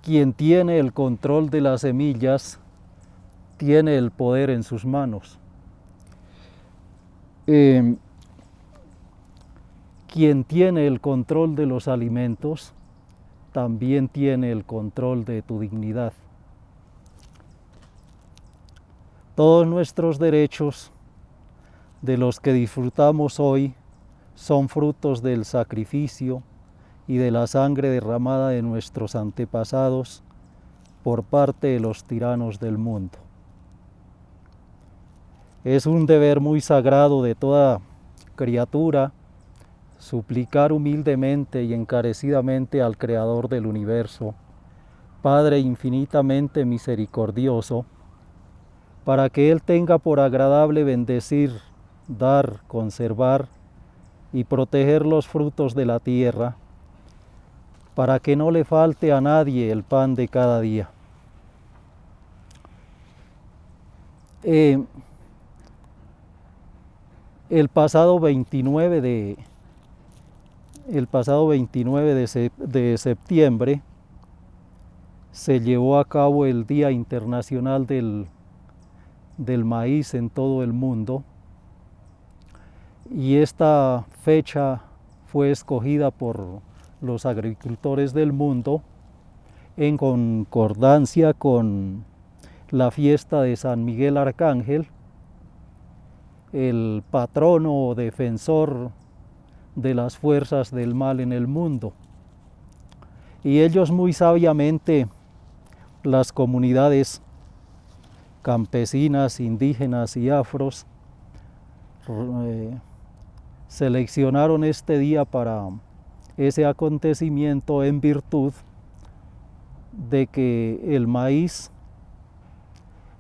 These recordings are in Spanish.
Quien tiene el control de las semillas tiene el poder en sus manos. Quien tiene el control de los alimentos también tiene el control de tu dignidad. Todos nuestros derechos de los que disfrutamos hoy son frutos del sacrificio y de la sangre derramada de nuestros antepasados por parte de los tiranos del mundo. Es un deber muy sagrado de toda criatura suplicar humildemente y encarecidamente al Creador del universo, Padre infinitamente misericordioso, para que Él tenga por agradable bendecir, dar, conservar y proteger los frutos de la tierra, para que no le falte a nadie el pan de cada día. El pasado 29 de septiembre se llevó a cabo el Día Internacional del Maíz en todo el mundo, y esta fecha fue escogida por los agricultores del mundo en concordancia con la fiesta de San Miguel Arcángel, el patrono o defensor de las fuerzas del mal en el mundo. Y ellos muy sabiamente, las comunidades campesinas, indígenas y afros, seleccionaron este día para ese acontecimiento en virtud de que el maíz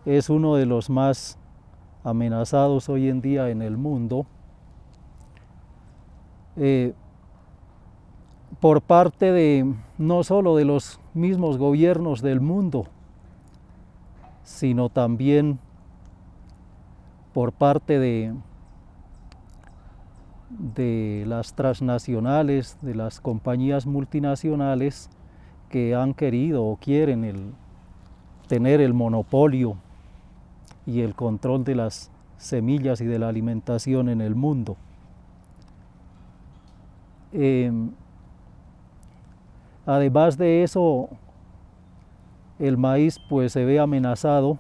es uno de los más amenazados hoy en día en el mundo, por parte de no solo de los mismos gobiernos del mundo, sino también por parte de las transnacionales, de las compañías multinacionales que han querido o quieren tener el monopolio y el control de las semillas y de la alimentación en el mundo. Además de eso, el maíz pues se ve amenazado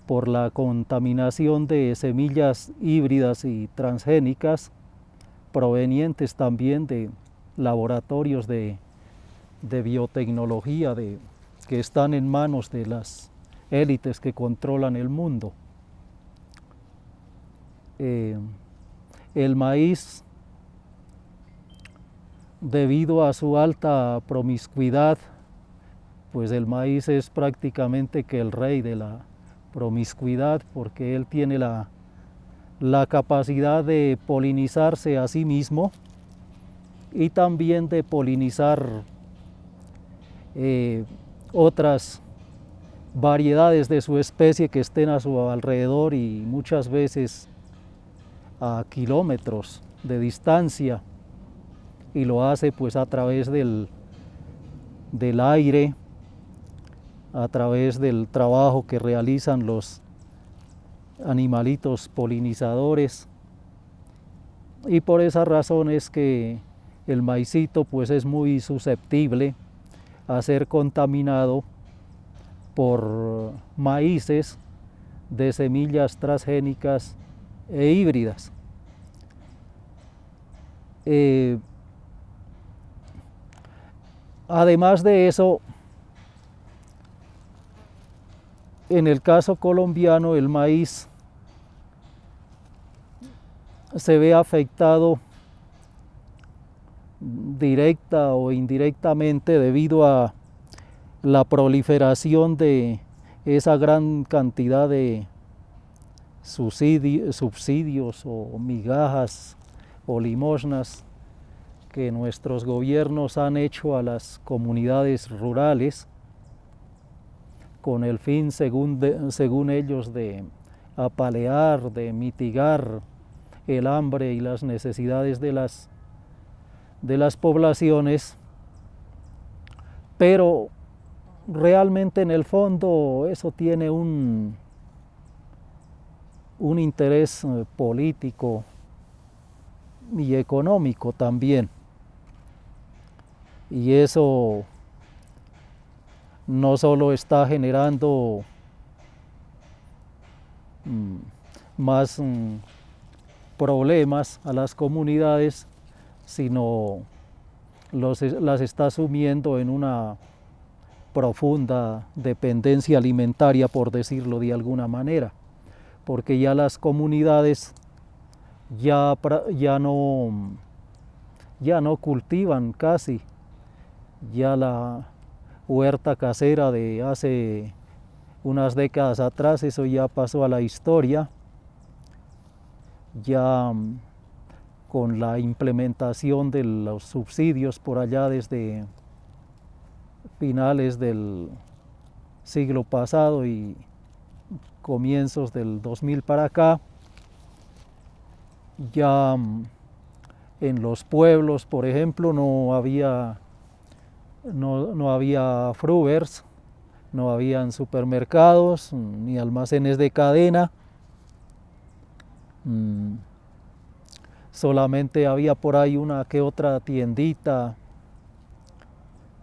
por la contaminación de semillas híbridas y transgénicas provenientes también de laboratorios de biotecnología que están en manos de las élites que controlan el mundo. El maíz, debido a su alta promiscuidad, pues el maíz es prácticamente que el rey de la promiscuidad, porque él tiene la capacidad de polinizarse a sí mismo y también de polinizar otras variedades de su especie que estén a su alrededor y muchas veces a kilómetros de distancia, y lo hace pues a través del aire, a través del trabajo que realizan los animalitos polinizadores, y por esa razón es que el maicito pues es muy susceptible a ser contaminado por maíces de semillas transgénicas e híbridas. Además de eso, en el caso colombiano, el maíz se ve afectado directa o indirectamente debido a la proliferación de esa gran cantidad de subsidios o migajas o limosnas que nuestros gobiernos han hecho a las comunidades rurales con el fin, según ellos, de apalear, de mitigar el hambre y las necesidades de las poblaciones, pero realmente en el fondo eso tiene un interés político y económico también. Y eso no solo está generando más problemas a las comunidades, sino las está sumiendo en una profunda dependencia alimentaria, por decirlo de alguna manera, porque ya las comunidades ya no cultivan casi, ya la huerta casera de hace unas décadas atrás, eso ya pasó a la historia. Ya con la implementación de los subsidios por allá desde finales del siglo pasado y comienzos del 2000 para acá, ya en los pueblos, por ejemplo, no había Frubers, no habían supermercados ni almacenes de cadena. Solamente había por ahí una que otra tiendita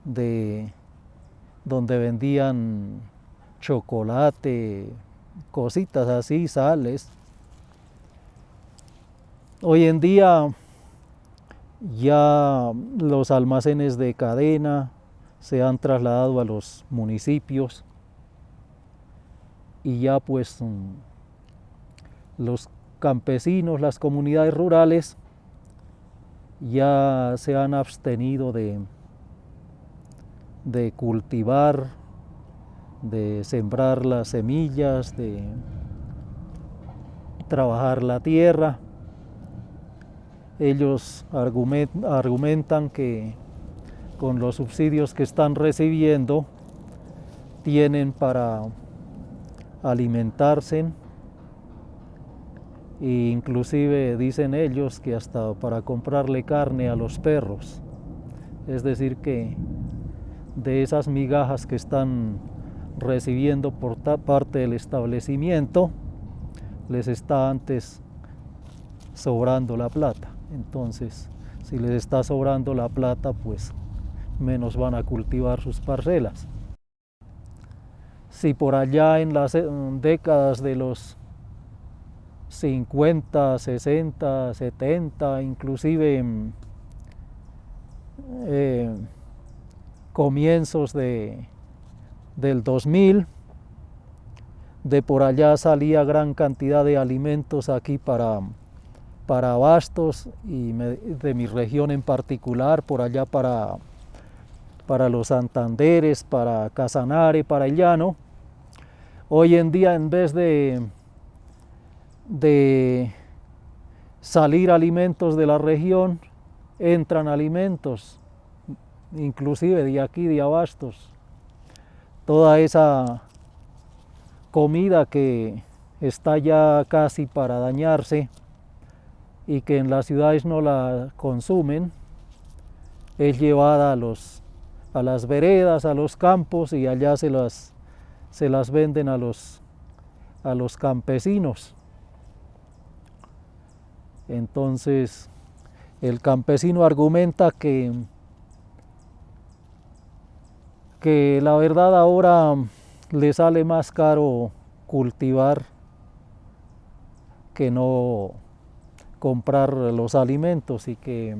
donde vendían chocolate, cositas así, sales. Hoy en día ya los almacenes de cadena se han trasladado a los municipios y ya pues los campesinos, las comunidades rurales ya se han abstenido de cultivar, de sembrar las semillas, de trabajar la tierra. Ellos argumentan que con los subsidios que están recibiendo tienen para alimentarse, e inclusive dicen ellos que hasta para comprarle carne a los perros. Es decir, que de esas migajas que están recibiendo por parte del establecimiento, les está antes sobrando la plata. Entonces, si les está sobrando la plata, pues menos van a cultivar sus parcelas. Si por allá en las décadas de los 50, 60, 70, inclusive comienzos del 2000, de por allá salía gran cantidad de alimentos aquí para Abastos y de mi región en particular, por allá para los Santanderes, para Casanare, para el Llano. Hoy en día, en vez de salir alimentos de la región, entran alimentos, inclusive de aquí, de Abastos. Toda esa comida que está ya casi para dañarse y que en las ciudades no la consumen, es llevada a las veredas, a los campos, y allá se las venden a los campesinos. Entonces, el campesino argumenta que la verdad ahora le sale más caro cultivar que no comprar los alimentos, y que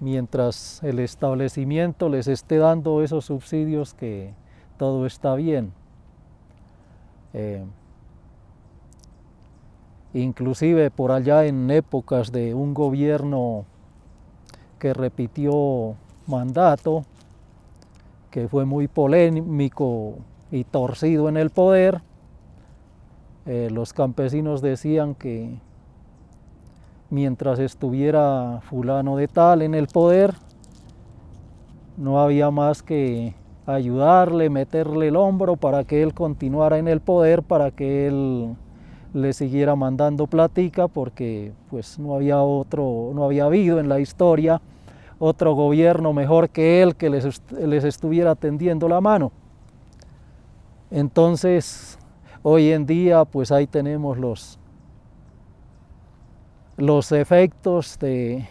mientras el establecimiento les esté dando esos subsidios, que todo está bien. Inclusive por allá en épocas de un gobierno que repitió mandato, que fue muy polémico y torcido en el poder, los campesinos decían que mientras estuviera fulano de tal en el poder, no había más que ayudarle, meterle el hombro para que él continuara en el poder, para que él le siguiera mandando platica, porque pues no había habido en la historia otro gobierno mejor que él que les estuviera tendiendo la mano. Entonces, hoy en día, pues ahí tenemos los efectos de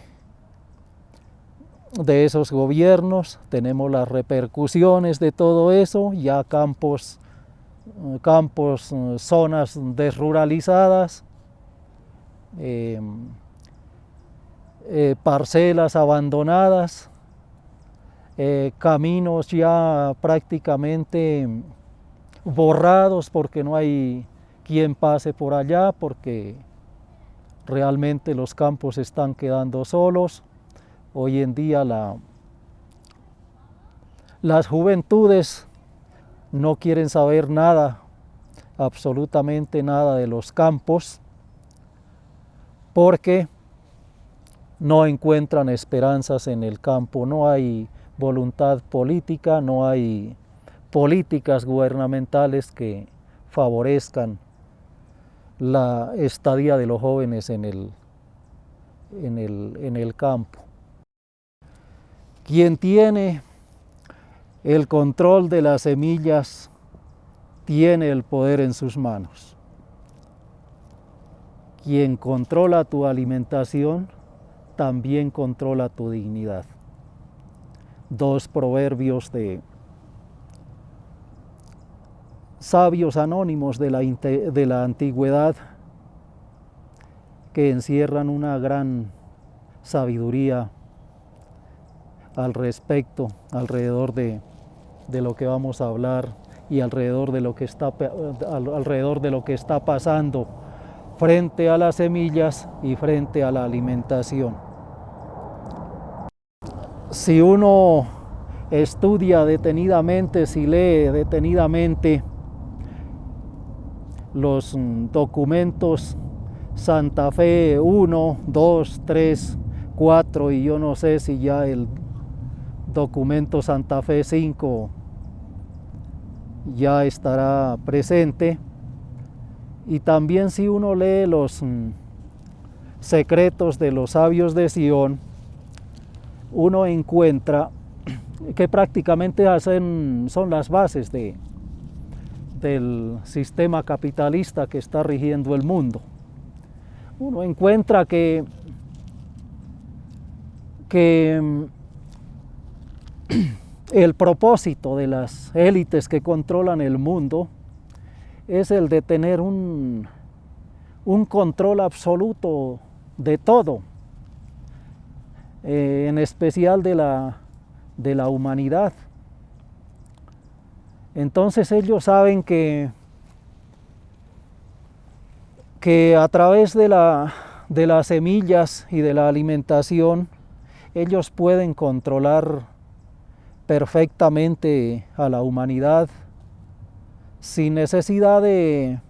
esos gobiernos, tenemos las repercusiones de todo eso, ya campos, zonas desruralizadas, parcelas abandonadas, caminos ya prácticamente borrados porque no hay quien pase por allá, porque realmente los campos están quedando solos. Hoy en día las juventudes no quieren saber nada, absolutamente nada de los campos, porque no encuentran esperanzas en el campo, no hay voluntad política, no hay políticas gubernamentales que favorezcan la estadía de los jóvenes en el campo. Quien tiene el control de las semillas tiene el poder en sus manos. Quien controla tu alimentación también controla tu dignidad. Dos proverbios de sabios anónimos de la antigüedad que encierran una gran sabiduría al respecto, alrededor de lo que vamos a hablar y alrededor de lo que está pasando frente a las semillas y frente a la alimentación. Si uno estudia detenidamente, si lee detenidamente los documentos Santa Fe 1, 2, 3, 4 y yo no sé si ya el documento Santa Fe 5 ya estará presente, y también si uno lee los secretos de los sabios de Sion, uno encuentra que prácticamente son las bases del sistema capitalista que está rigiendo el mundo. Uno encuentra que el propósito de las élites que controlan el mundo es el de tener un control absoluto de todo, en especial de la humanidad. Entonces ellos saben que a través de las semillas y de la alimentación, ellos pueden controlar perfectamente a la humanidad sin necesidad de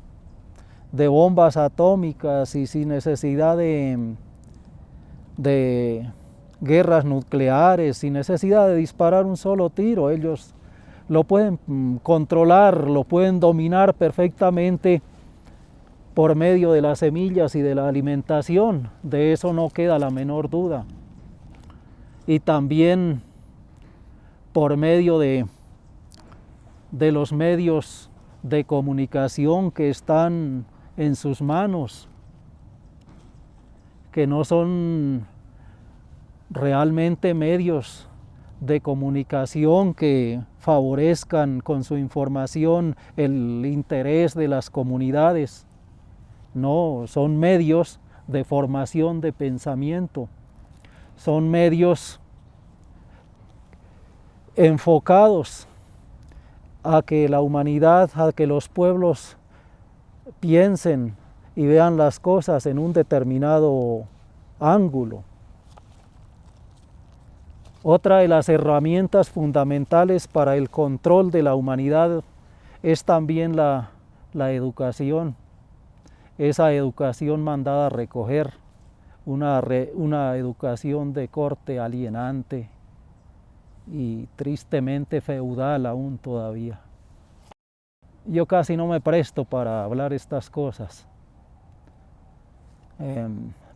bombas atómicas y sin necesidad de guerras nucleares, sin necesidad de disparar un solo tiro. Ellos lo pueden controlar, lo pueden dominar perfectamente por medio de las semillas y de la alimentación. De eso no queda la menor duda. Y también por medio de los medios de comunicación que están en sus manos, que no son realmente medios de comunicación que favorezcan con su información el interés de las comunidades. No, son medios de formación de pensamiento, son medios enfocados a que la humanidad, a que los pueblos piensen y vean las cosas en un determinado ángulo. Otra de las herramientas fundamentales para el control de la humanidad es también la educación. Esa educación mandada a recoger, una educación de corte alienante y tristemente feudal aún todavía. Yo casi no me presto para hablar estas cosas,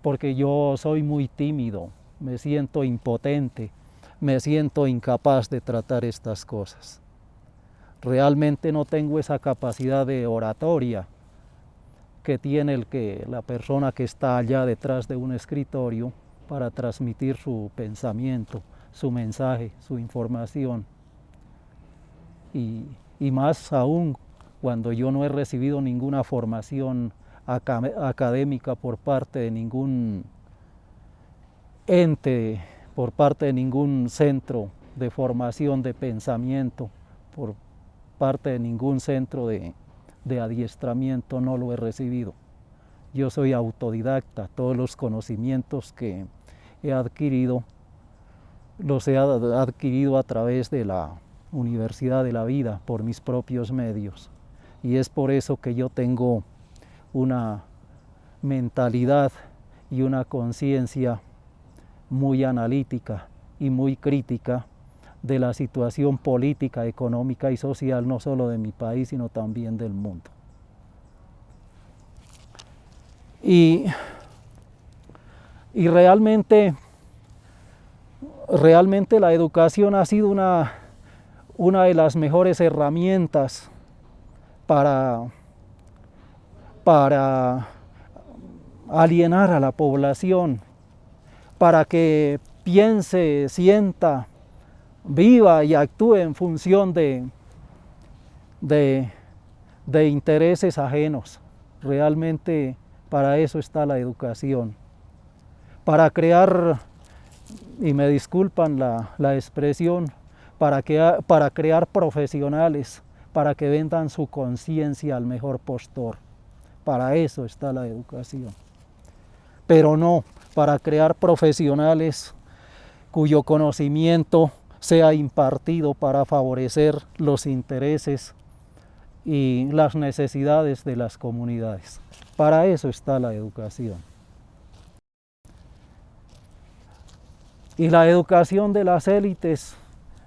porque yo soy muy tímido, me siento impotente, me siento incapaz de tratar estas cosas. Realmente no tengo esa capacidad de oratoria que tiene la persona que está allá detrás de un escritorio para transmitir su pensamiento, su mensaje, su información. Y más aún cuando yo no he recibido ninguna formación académica por parte de ningún ente, por parte de ningún centro de formación de pensamiento, por parte de ningún centro de adiestramiento, no lo he recibido. Yo soy autodidacta, todos los conocimientos que he adquirido, los he adquirido a través de la Universidad de la Vida, por mis propios medios. Y es por eso que yo tengo una mentalidad y una conciencia muy analítica y muy crítica de la situación política, económica y social, no solo de mi país, sino también del mundo. Y realmente la educación ha sido una de las mejores herramientas para alienar a la población, para que piense, sienta, viva y actúe en función de intereses ajenos. Realmente para eso está la educación. Para crear, y me disculpan la expresión, para crear profesionales, para que vendan su conciencia al mejor postor. Para eso está la educación. Pero no para crear profesionales cuyo conocimiento sea impartido para favorecer los intereses y las necesidades de las comunidades. Para eso está la educación. Y la educación de las élites,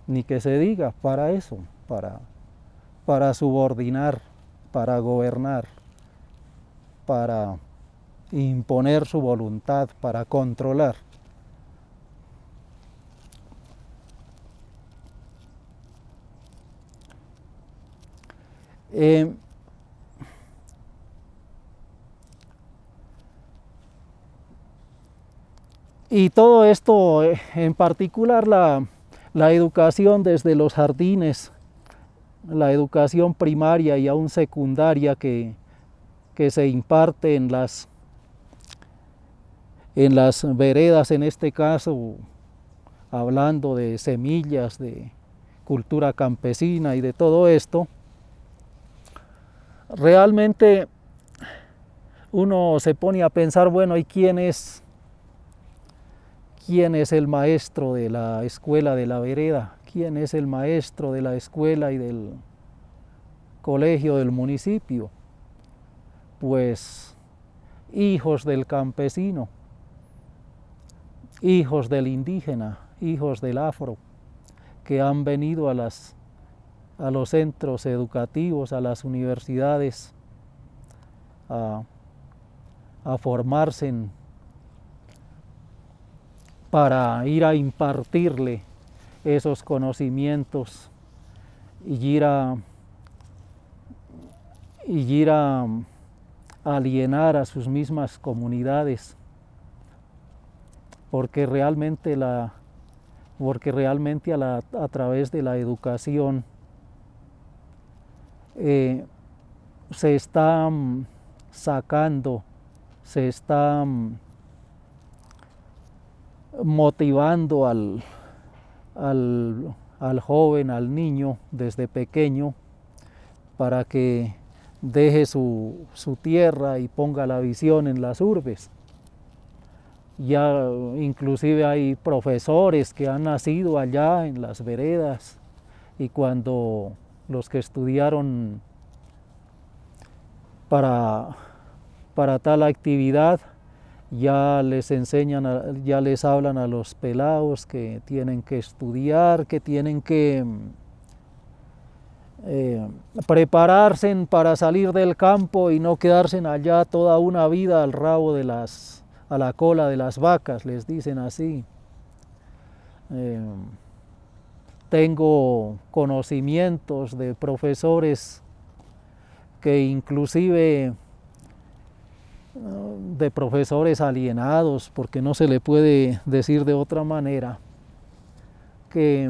ni que se diga, para eso, para subordinar, para gobernar, para imponer su voluntad, para controlar. Y todo esto, en particular la educación desde los jardines, la educación primaria y aún secundaria que se imparte en las veredas, en este caso, hablando de semillas, de cultura campesina y de todo esto, realmente uno se pone a pensar, bueno, ¿y quién es el maestro de la escuela de la vereda? ¿Quién es el maestro de la escuela y del colegio del municipio? Pues hijos del campesino, hijos del indígena, hijos del afro, que han venido a los centros educativos, a las universidades, a formarse para ir a impartirle esos conocimientos y ir a alienar a sus mismas comunidades, porque realmente a través de la educación se está sacando, se está motivando al joven, al niño desde pequeño, para que deje su tierra y ponga la visión en las urbes. Ya inclusive hay profesores que han nacido allá en las veredas, y cuando los que estudiaron para tal actividad ya les enseñan, ya les hablan a los pelados que tienen que estudiar, que tienen que prepararse para salir del campo y no quedarse allá toda una vida al rabo a la cola de las vacas, les dicen así. Tengo conocimientos de profesores que inclusive de profesores alienados, porque no se le puede decir de otra manera, que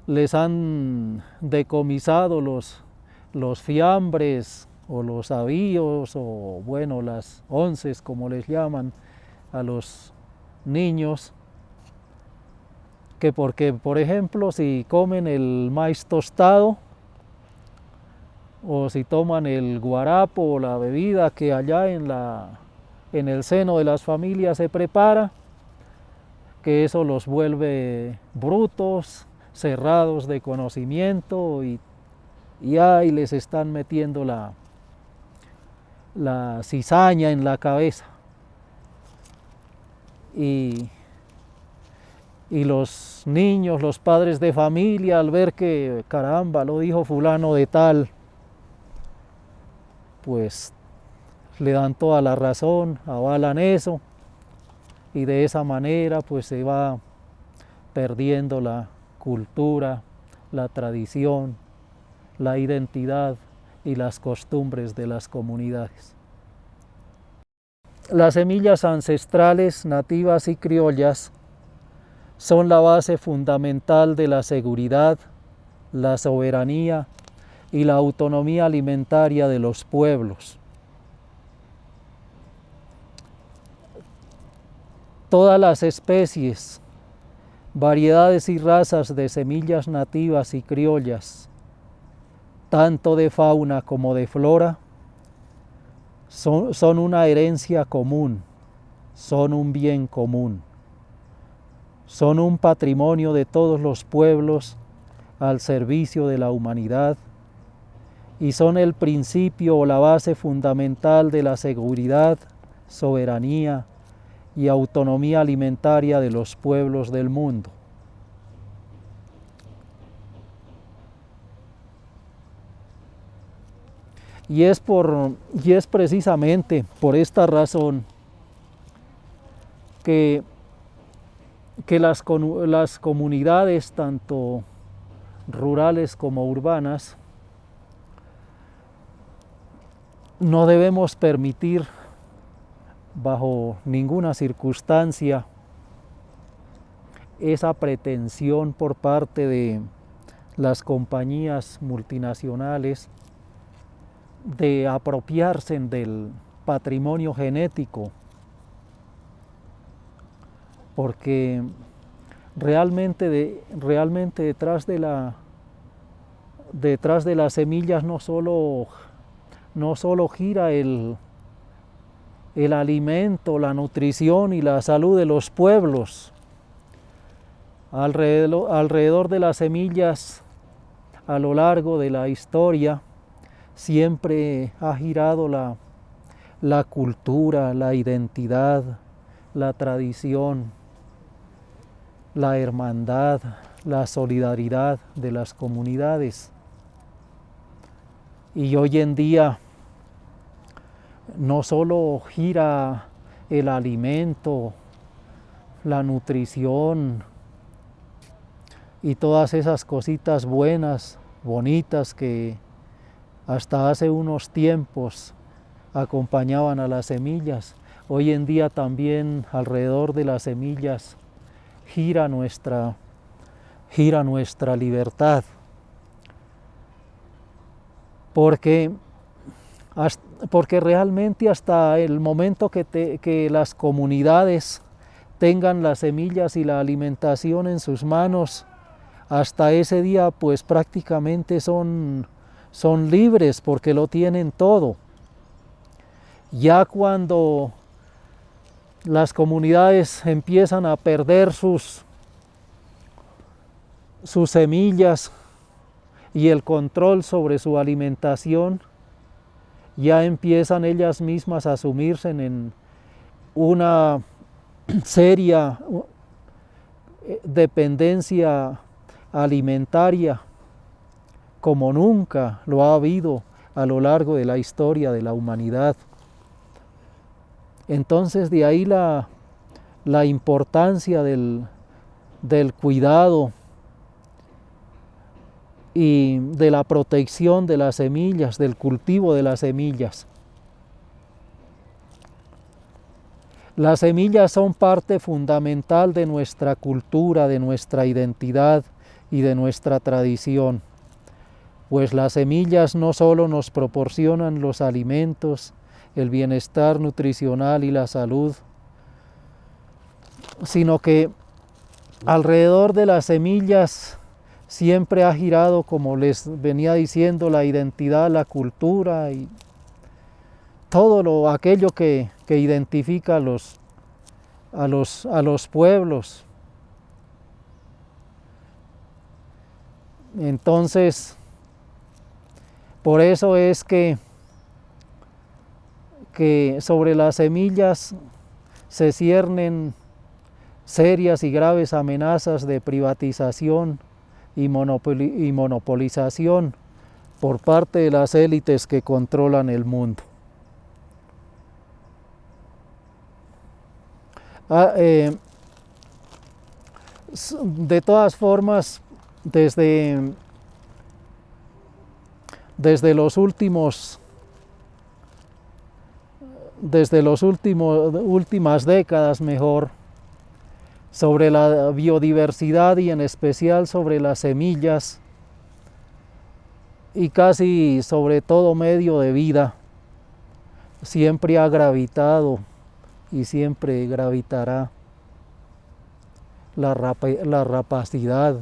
les han decomisado los fiambres o los avíos o bueno, las onces como les llaman a los niños, que porque por ejemplo si comen el maíz tostado o si toman el guarapo o la bebida que allá en el seno de las familias se prepara, que eso los vuelve brutos, cerrados de conocimiento y ahí les están metiendo la cizaña en la cabeza. Y los niños, los padres de familia, al ver que caramba, lo dijo fulano de tal, pues le dan toda la razón, avalan eso y de esa manera pues se va perdiendo la cultura, la tradición, la identidad y las costumbres de las comunidades. Las semillas ancestrales, nativas y criollas son la base fundamental de la seguridad, la soberanía y la autonomía alimentaria de los pueblos. Todas las especies, variedades y razas de semillas nativas y criollas, tanto de fauna como de flora, son una herencia común, son un bien común, son un patrimonio de todos los pueblos al servicio de la humanidad y son el principio o la base fundamental de la seguridad, soberanía y autonomía alimentaria de los pueblos del mundo. Y es precisamente por esta razón que las comunidades, tanto rurales como urbanas, no debemos permitir bajo ninguna circunstancia esa pretensión por parte de las compañías multinacionales de apropiarse del patrimonio genético, porque realmente detrás de las semillas no solo gira el alimento, la nutrición y la salud de los pueblos. Alrededor de las semillas, a lo largo de la historia, siempre ha girado la cultura, la identidad, la tradición, la hermandad, la solidaridad de las comunidades. Y hoy en día no solo gira el alimento, la nutrición y todas esas cositas buenas, bonitas que hasta hace unos tiempos acompañaban a las semillas. Hoy en día también alrededor de las semillas gira nuestra libertad. Porque realmente hasta el momento que las comunidades tengan las semillas y la alimentación en sus manos, hasta ese día pues prácticamente son libres porque lo tienen todo. Ya cuando las comunidades empiezan a perder sus semillas y el control sobre su alimentación, ya empiezan ellas mismas a sumirse en una seria dependencia alimentaria como nunca lo ha habido a lo largo de la historia de la humanidad. Entonces de ahí la la importancia del cuidado y de la protección de las semillas, del cultivo de las semillas. Las semillas son parte fundamental de nuestra cultura, de nuestra identidad y de nuestra tradición, pues las semillas no solo nos proporcionan los alimentos, el bienestar nutricional y la salud, sino que alrededor de las semillas siempre ha girado, como les venía diciendo, la identidad, la cultura y todo aquello que identifica a los pueblos. Entonces, por eso es que sobre las semillas se ciernen serias y graves amenazas de privatización y monopolización por parte de las élites que controlan el mundo. De todas formas, desde los últimas décadas mejor, sobre la biodiversidad y en especial sobre las semillas y casi sobre todo medio de vida, siempre ha gravitado y siempre gravitará la rapacidad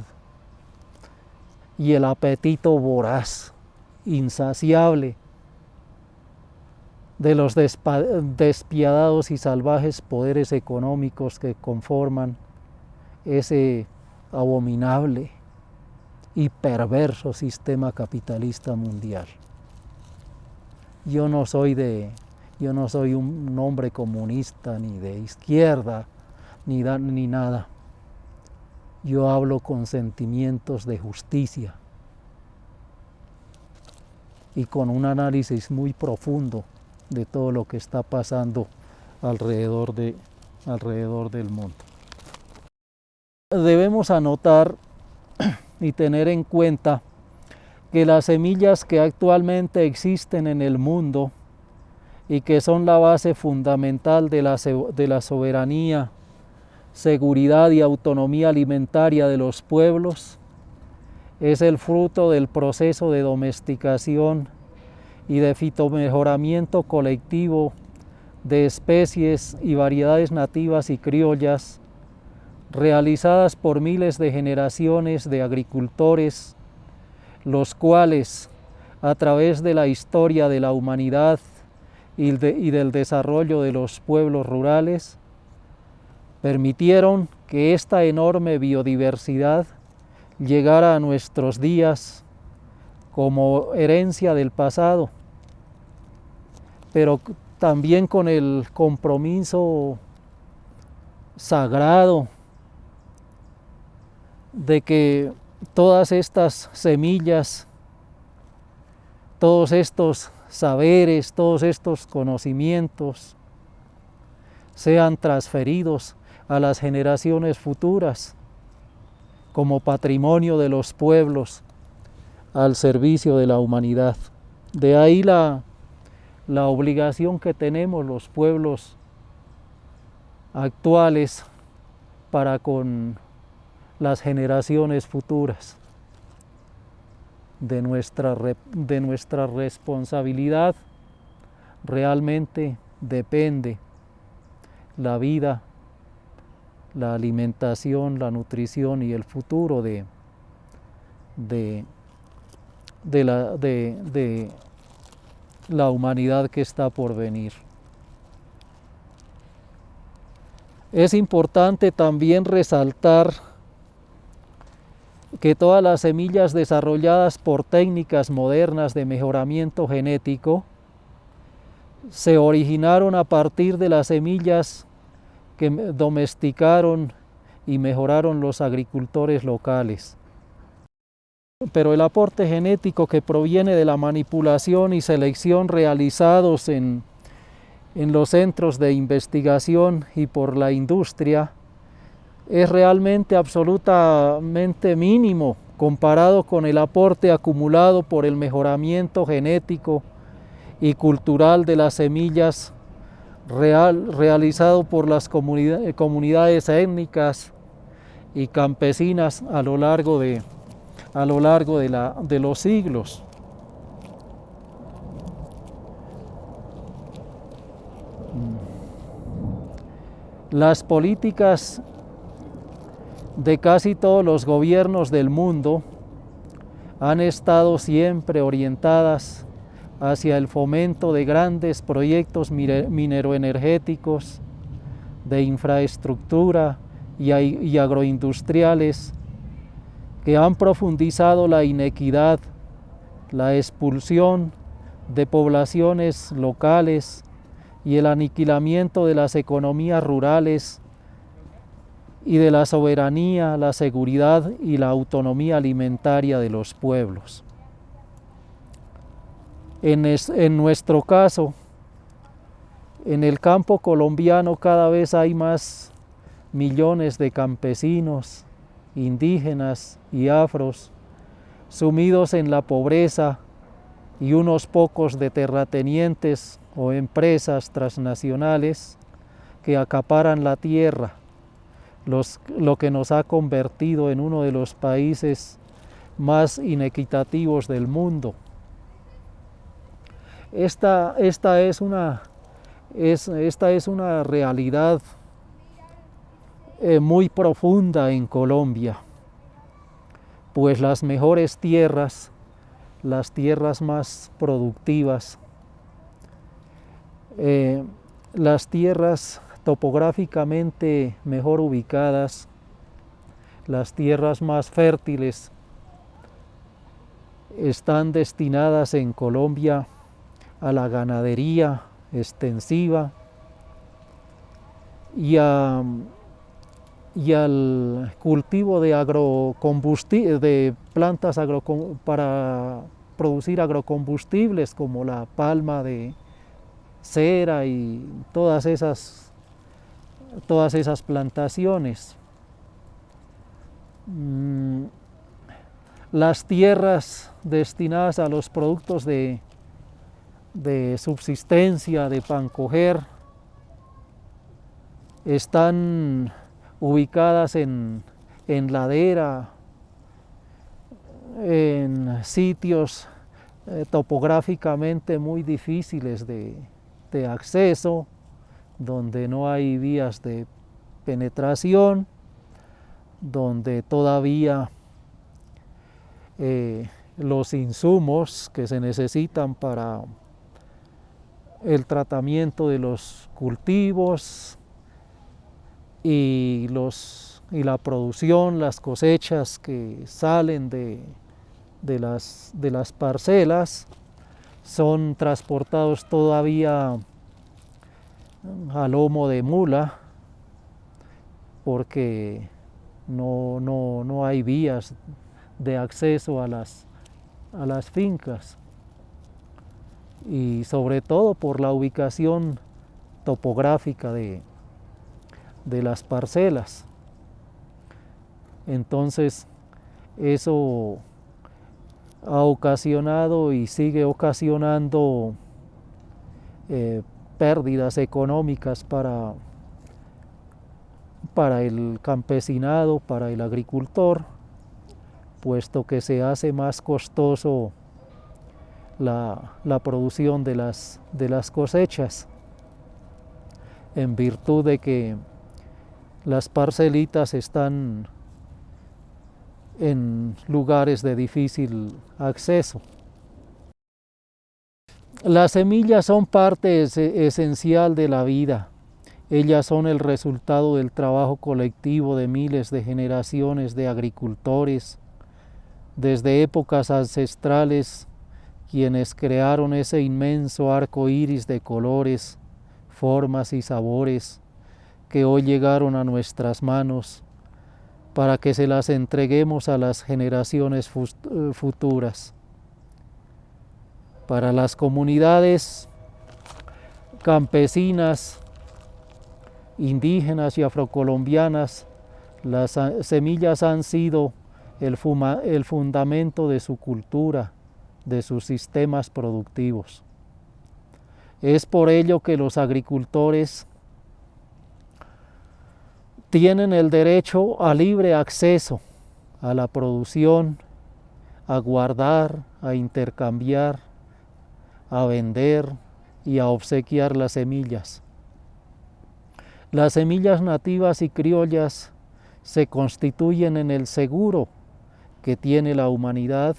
y el apetito voraz, insaciable, de los despiadados y salvajes poderes económicos que conforman ese abominable y perverso sistema capitalista mundial. Yo no soy un hombre comunista, ni de izquierda, ni nada. Yo hablo con sentimientos de justicia y con un análisis muy profundo de todo lo que está pasando alrededor del mundo. Debemos anotar y tener en cuenta que las semillas que actualmente existen en el mundo y que son la base fundamental de la soberanía, seguridad y autonomía alimentaria de los pueblos, es el fruto del proceso de domesticación y de fitomejoramiento colectivo de especies y variedades nativas y criollas, realizadas por miles de generaciones de agricultores, los cuales, a través de la historia de la humanidad y del desarrollo de los pueblos rurales, permitieron que esta enorme biodiversidad llegara a nuestros días como herencia del pasado, pero también con el compromiso sagrado de que todas estas semillas, todos estos saberes, todos estos conocimientos sean transferidos a las generaciones futuras como patrimonio de los pueblos al servicio de la humanidad. De ahí la obligación que tenemos los pueblos actuales para con las generaciones futuras. De nuestra responsabilidad realmente depende la vida, la alimentación, la nutrición y el futuro de la humanidad que está por venir. Es importante también resaltar que todas las semillas desarrolladas por técnicas modernas de mejoramiento genético se originaron a partir de las semillas que domesticaron y mejoraron los agricultores locales. Pero el aporte genético que proviene de la manipulación y selección realizados en en los centros de investigación y por la industria es realmente absolutamente mínimo comparado con el aporte acumulado por el mejoramiento genético y cultural de las semillas realizado por las comunidades étnicas y campesinas a lo largo de los siglos. Las políticas de casi todos los gobiernos del mundo han estado siempre orientadas hacia el fomento de grandes proyectos mineroenergéticos, de infraestructura y agroindustriales que han profundizado la inequidad, la expulsión de poblaciones locales y el aniquilamiento de las economías rurales y de la soberanía, la seguridad y la autonomía alimentaria de los pueblos. En nuestro caso, en el campo colombiano cada vez hay más millones de campesinos, indígenas y afros sumidos en la pobreza y unos pocos de terratenientes o empresas transnacionales que acaparan la tierra, lo que nos ha convertido en uno de los países más inequitativos del mundo. Esta es una realidad muy profunda en Colombia, pues las mejores tierras, las tierras más productivas, las tierras topográficamente mejor ubicadas, las tierras más fértiles, están destinadas en Colombia a la ganadería extensiva y al cultivo de plantas para producir agrocombustibles como la palma de cera y todas esas plantaciones. Las tierras destinadas a los productos de subsistencia, de pan coger, están ubicadas en ladera, en sitios topográficamente muy difíciles de acceso, donde no hay vías de penetración, donde todavía los insumos que se necesitan para el tratamiento de los cultivos y la producción, las cosechas que salen de las parcelas son transportados todavía a lomo de mula, porque no hay vías de acceso a las fincas, y sobre todo por la ubicación topográfica de las parcelas. Entonces eso ha ocasionado y sigue ocasionando pérdidas económicas para el campesinado, para el agricultor, puesto que se hace más costoso la producción de las cosechas, en virtud de que las parcelitas están en lugares de difícil acceso. Las semillas son parte esencial de la vida. Ellas son el resultado del trabajo colectivo de miles de generaciones de agricultores, desde épocas ancestrales, quienes crearon ese inmenso arco iris de colores, formas y sabores que hoy llegaron a nuestras manos para que se las entreguemos a las generaciones futuras. Para las comunidades campesinas, indígenas y afrocolombianas, las semillas han sido el fundamento de su cultura, de sus sistemas productivos. Es por ello que los agricultores tienen el derecho a libre acceso a la producción, a guardar, a intercambiar, a vender y a obsequiar las semillas. Las semillas nativas y criollas se constituyen en el seguro que tiene la humanidad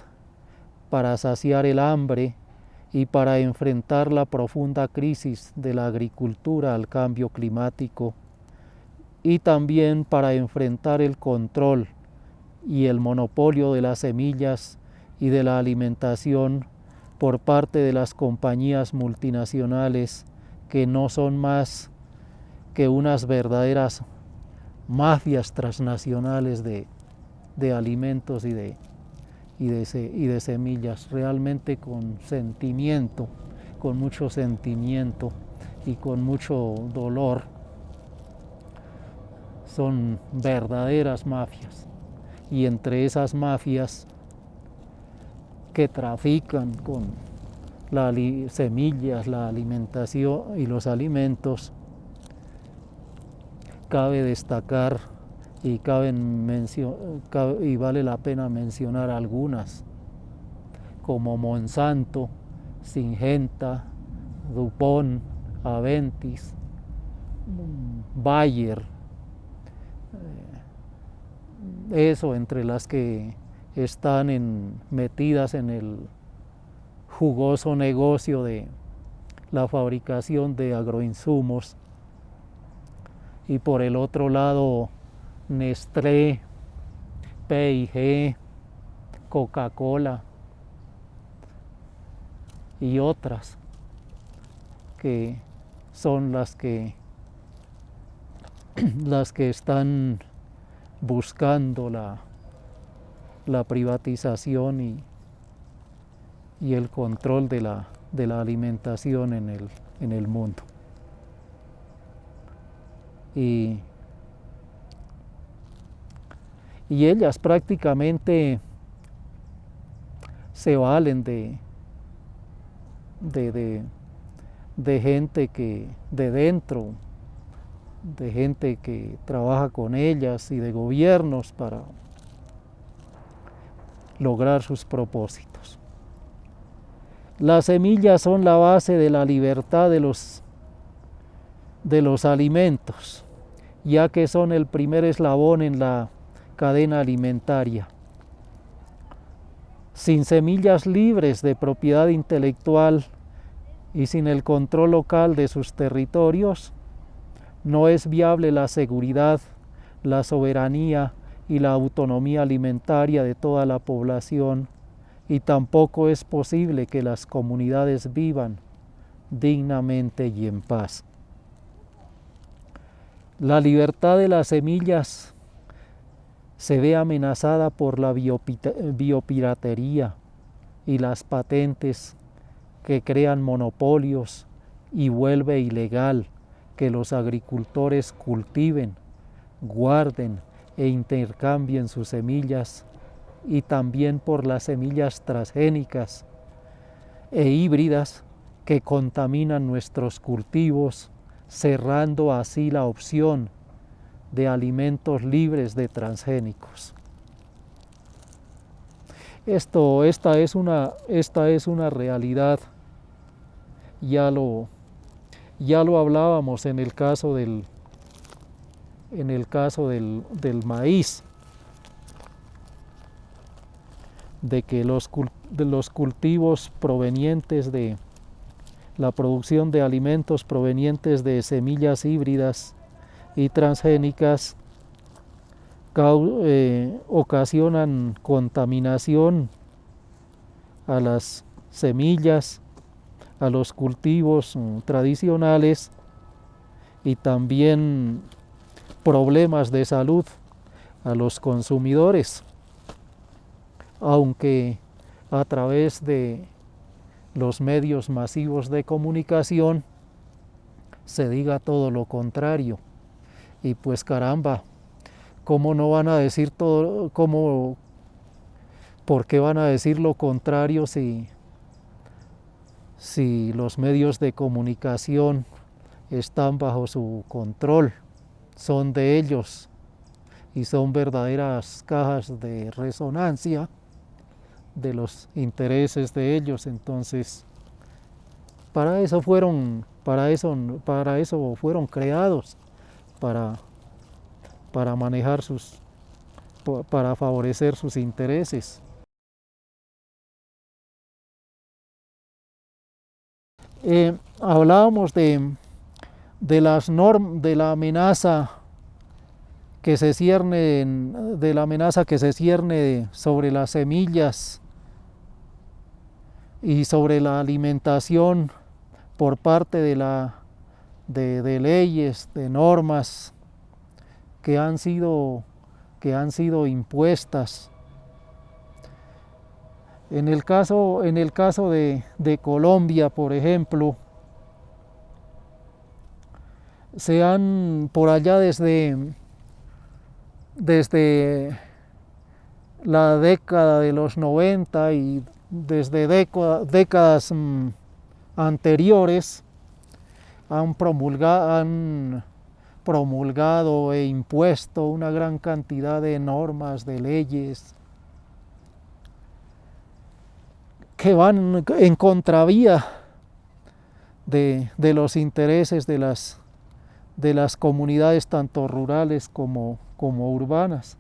para saciar el hambre y para enfrentar la profunda crisis de la agricultura al cambio climático, y también para enfrentar el control y el monopolio de las semillas y de la alimentación por parte de las compañías multinacionales, que no son más que unas verdaderas mafias transnacionales de alimentos y de semillas, realmente con sentimiento, con mucho sentimiento y con mucho dolor. Son verdaderas mafias, y entre esas mafias que trafican con las semillas, la alimentación y los alimentos, cabe destacar y vale la pena mencionar algunas, como Monsanto, Syngenta, DuPont, Aventis, Bayer, eso entre las que están metidas en el jugoso negocio de la fabricación de agroinsumos. Y por el otro lado, Nestlé, P&G, Coca-Cola y otras que son las que están buscando la privatización y el control de la alimentación en el mundo. Y ellas prácticamente se valen de gente de dentro, de gente que trabaja con ellas y de gobiernos para lograr sus propósitos. Las semillas son la base de la libertad de los alimentos, ya que son el primer eslabón en la cadena alimentaria. Sin semillas libres de propiedad intelectual y sin el control local de sus territorios, no es viable la seguridad, la soberanía y la autonomía alimentaria de toda la población, y tampoco es posible que las comunidades vivan dignamente y en paz. La libertad de las semillas se ve amenazada por la biopiratería y las patentes que crean monopolios y vuelve ilegal que los agricultores cultiven, guarden e intercambien sus semillas, y también por las semillas transgénicas e híbridas que contaminan nuestros cultivos, cerrando así la opción de alimentos libres de transgénicos. Esta es una realidad. Ya lo hablábamos en el caso del maíz, de que los cultivos provenientes de la producción de alimentos provenientes de semillas híbridas y transgénicas ocasionan contaminación a las semillas, a los cultivos tradicionales, y también problemas de salud a los consumidores, aunque a través de los medios masivos de comunicación se diga todo lo contrario. Y pues caramba, ¿cómo no van a decir todo, por qué van a decir lo contrario si los medios de comunicación están bajo su control, son de ellos y son verdaderas cajas de resonancia de los intereses de ellos? Entonces, para eso fueron creados, para manejar para favorecer sus intereses. Hablábamos de la amenaza que se cierne sobre las semillas y sobre la alimentación por parte de leyes, de normas que han sido impuestas. En el caso de Colombia, por ejemplo, por allá desde la década de los 90 y desde décadas anteriores, han promulgado e impuesto una gran cantidad de normas, de leyes, que van en contravía de los intereses de las comunidades tanto rurales como urbanas.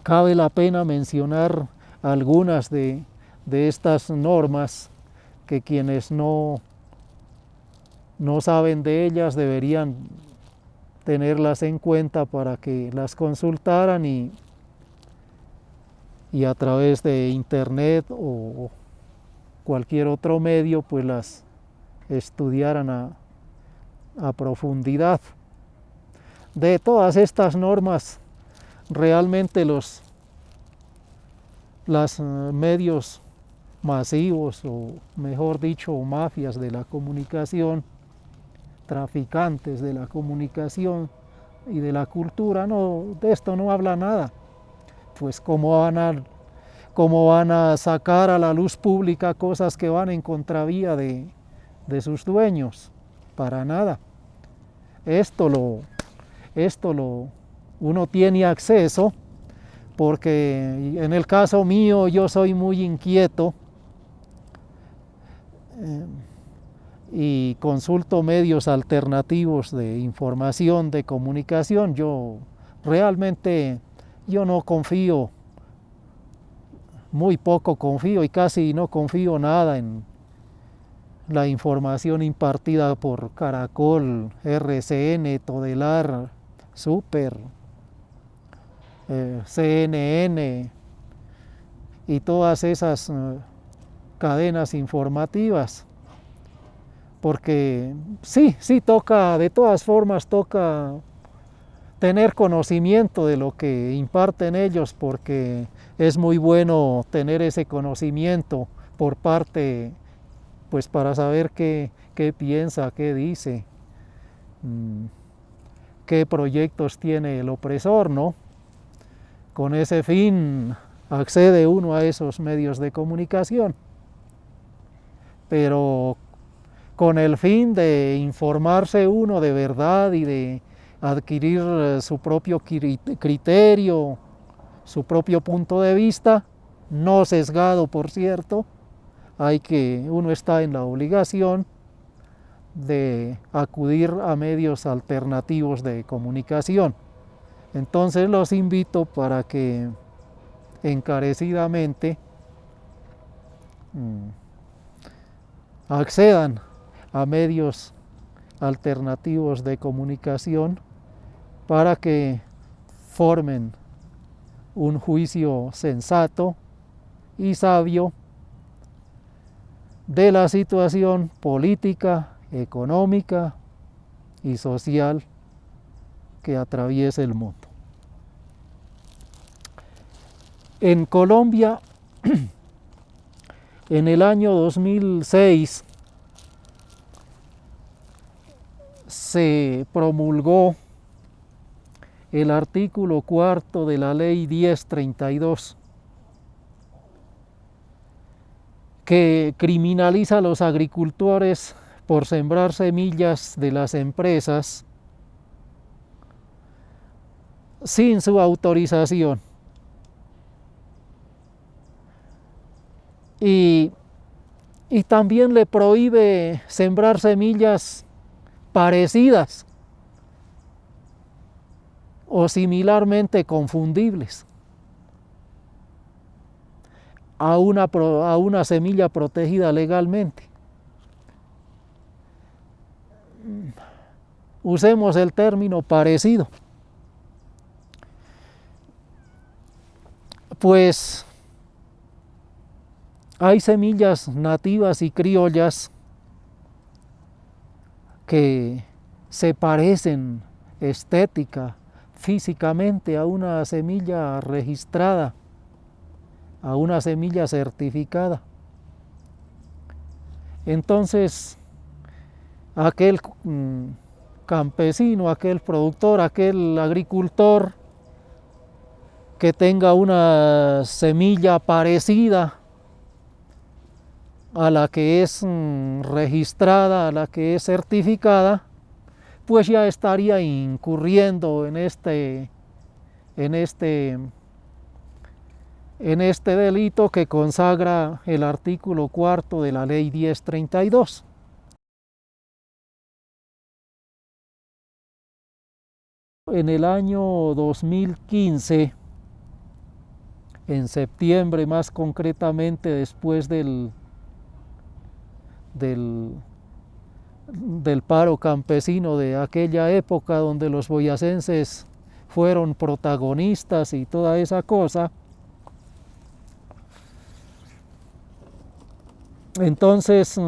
Cabe la pena mencionar algunas de estas normas que quienes no saben de ellas deberían tenerlas en cuenta para que las consultaran y a través de internet o cualquier otro medio pues las estudiaran a profundidad. De todas estas normas, realmente los medios masivos, o mejor dicho, mafias de la comunicación, traficantes de la comunicación y de la cultura, de esto no habla nada. Pues cómo van a sacar a la luz pública cosas que van en contravía de sus dueños. Para nada. Esto uno tiene acceso porque en el caso mío yo soy muy inquieto y consulto medios alternativos de información, de comunicación. Yo no confío, muy poco confío y casi no confío nada en la información impartida por Caracol, RCN, Todelar, Super, CNN y todas esas cadenas informativas, porque sí toca, de todas formas toca tener conocimiento de lo que imparten ellos, porque es muy bueno tener ese conocimiento por parte, pues para saber qué piensa, qué dice, qué proyectos tiene el opresor, ¿no? Con ese fin accede uno a esos medios de comunicación, pero con el fin de informarse uno de verdad y de adquirir su propio criterio, su propio punto de vista, no sesgado, por cierto. Uno está en la obligación de acudir a medios alternativos de comunicación. Entonces los invito para que encarecidamente accedan a medios alternativos de comunicación para que formen un juicio sensato y sabio de la situación política, económica y social que atraviesa el mundo. En Colombia En el año 2006 se promulgó el artículo 4 de la ley 1032, que criminaliza a los agricultores por sembrar semillas de las empresas sin su autorización. Y también le prohíbe sembrar semillas parecidas o similarmente confundibles a una semilla protegida legalmente. Usemos el término parecido. Pues hay semillas nativas y criollas que se parecen estética, físicamente a una semilla registrada, a una semilla certificada. Entonces, aquel campesino, aquel productor, aquel agricultor que tenga una semilla parecida a la que es registrada, a la que es certificada, pues ya estaría incurriendo en este delito que consagra el artículo 4 de la ley 1032. En el año 2015, en septiembre más concretamente, después del paro campesino de aquella época, donde los boyacenses fueron protagonistas y toda esa cosa, entonces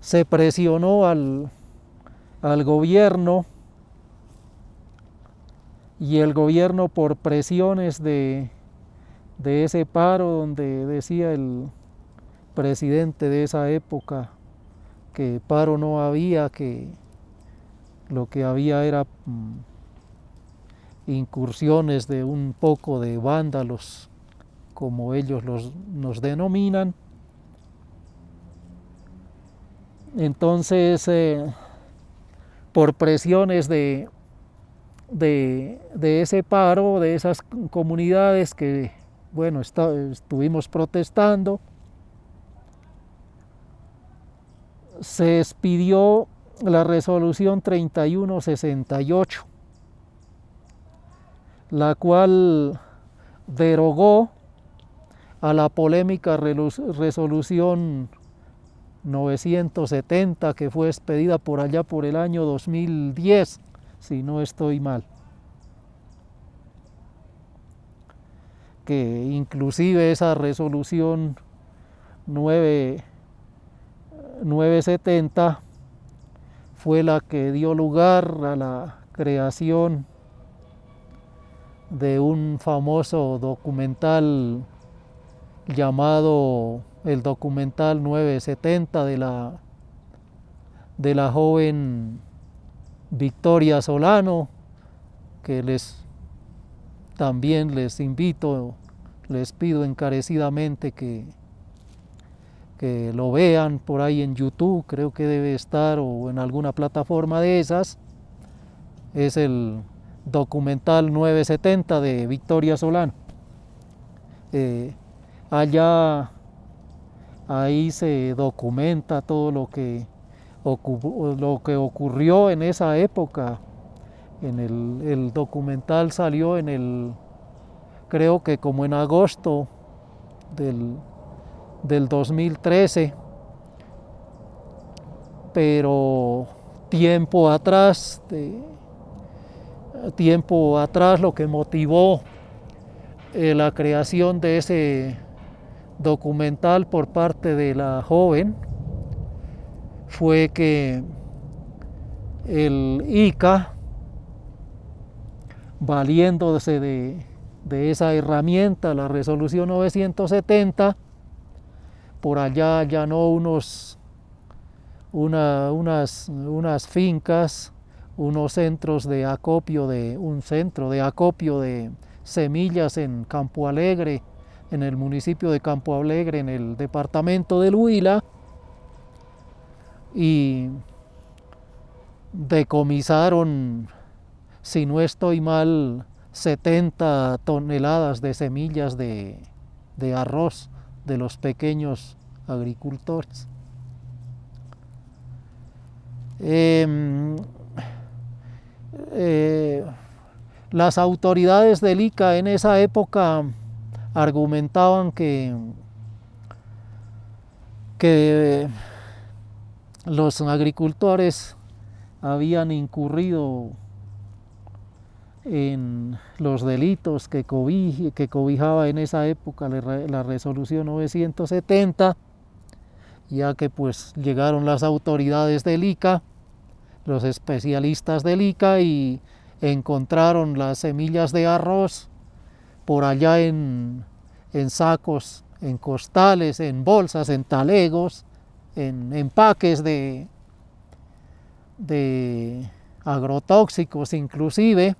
se presionó al gobierno, y el gobierno, por presiones de ese paro, donde decía el presidente de esa época que paro no había, que lo que había era incursiones de un poco de vándalos, como ellos nos denominan. Entonces, por presiones de ese paro, de esas comunidades que, bueno, estuvimos protestando, se expidió la resolución 3168, la cual derogó a la polémica resolución 970, que fue expedida por allá por el año 2010, si no estoy mal, que inclusive esa resolución 970 fue la que dio lugar a la creación de un famoso documental llamado el documental 970 de la joven Victoria Solano, que también les invito, les pido encarecidamente que lo vean por ahí en YouTube, creo que debe estar, o en alguna plataforma de esas. Es el documental 970 de Victoria Solano. Ahí se documenta todo lo que ocurrió en esa época. El documental salió creo que como en agosto del 2013, pero tiempo atrás lo que motivó la creación de ese documental por parte de la joven fue que el ICA, valiéndose de esa herramienta, la resolución 970, por allá allanó unas fincas, unos centros de acopio un centro de acopio de semillas en Campo Alegre, en el municipio de Campo Alegre, en el departamento del Huila, y decomisaron, si no estoy mal, 70 toneladas de semillas de arroz de los pequeños agricultores. Las autoridades del ICA en esa época argumentaban que los agricultores habían incurrido en los delitos que cobijaba en esa época la resolución 970, ya que pues llegaron las autoridades del ICA, los especialistas del ICA, y encontraron las semillas de arroz por allá en sacos, en costales, en bolsas, en talegos, en empaques de agrotóxicos inclusive,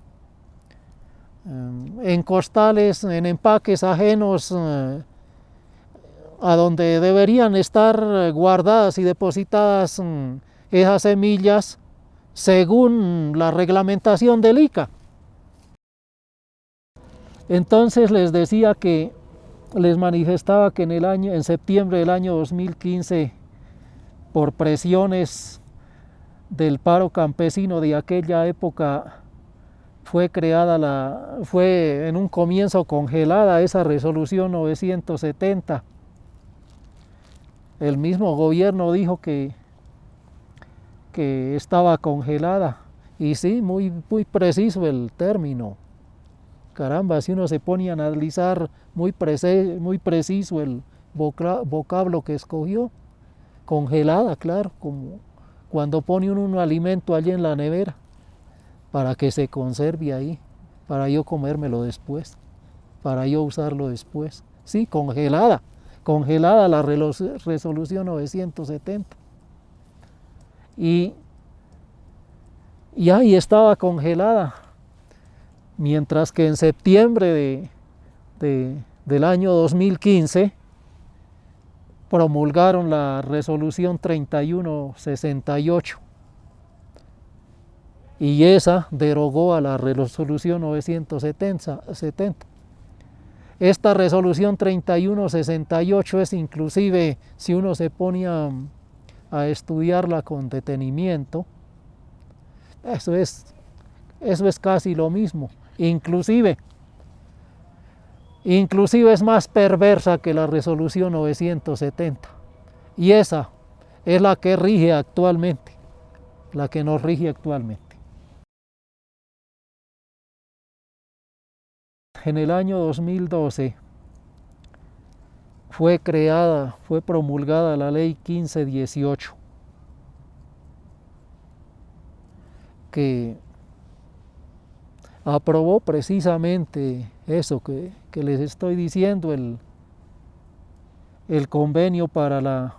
en costales, en empaques ajenos a donde deberían estar guardadas y depositadas esas semillas según la reglamentación del ICA. Entonces les manifestaba que en septiembre del año 2015, por presiones del paro campesino de aquella época, fue en un comienzo congelada esa resolución 970. El mismo gobierno dijo que estaba congelada, y sí, muy preciso el término. Caramba, si uno se pone a analizar muy preciso el vocablo que escogió. Congelada, claro, como cuando pone uno un alimento allí en la nevera para que se conserve ahí, para yo comérmelo después, para yo usarlo después. Sí, congelada la resolución 970. Y ahí estaba congelada, mientras que en septiembre del año 2015 promulgaron la resolución 3168, y esa derogó a la resolución 970. Esta resolución 3168 es, inclusive, si uno se pone a estudiarla con detenimiento, eso es casi lo mismo. Inclusive es más perversa que la resolución 970, y esa es la que rige actualmente, la que nos rige actualmente. En el año 2012 fue promulgada la ley 1518, que aprobó precisamente eso que les estoy diciendo, el convenio para la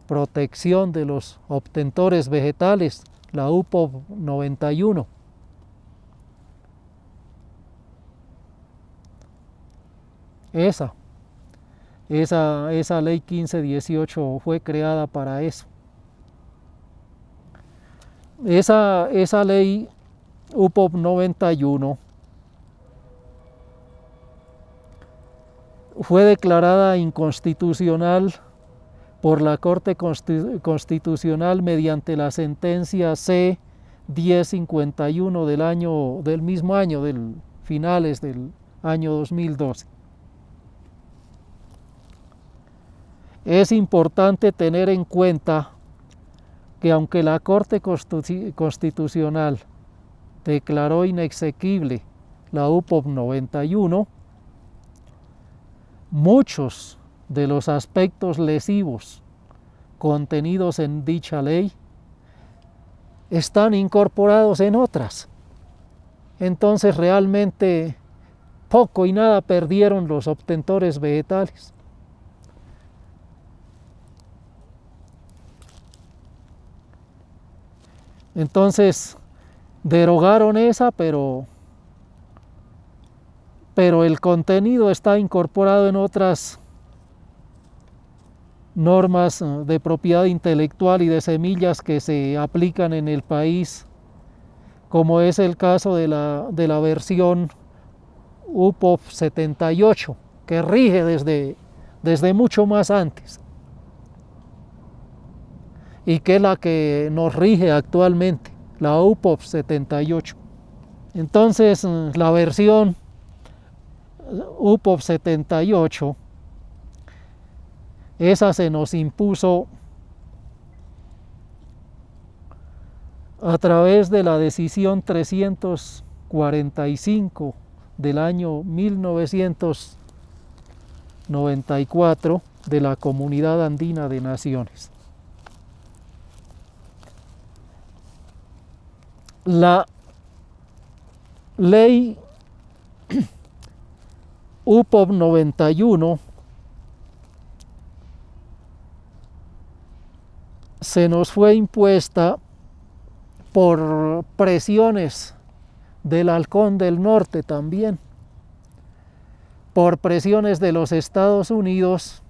protección de los obtentores vegetales, la UPOV 91. Esa ley 1518 fue creada para eso. Esa ley UPOV 91 fue declarada inconstitucional por la Corte Constitucional mediante la sentencia C-1051 del mismo año, finales del año 2012. Es importante tener en cuenta que aunque la Corte Constitucional declaró inexequible la UPOV 91, muchos de los aspectos lesivos contenidos en dicha ley están incorporados en otras. Entonces realmente poco y nada perdieron los obtentores vegetales. Entonces derogaron esa, pero el contenido está incorporado en otras normas de propiedad intelectual y de semillas que se aplican en el país, como es el caso de la versión UPOV 78, que rige desde mucho más antes y que es la que nos rige actualmente, la UPOV 78. Entonces, la versión UPOV 78, esa se nos impuso a través de la decisión 345 del año 1994 de la Comunidad Andina de Naciones. La ley UPOV 91 se nos fue impuesta por presiones del Halcón del Norte también, por presiones de los Estados Unidos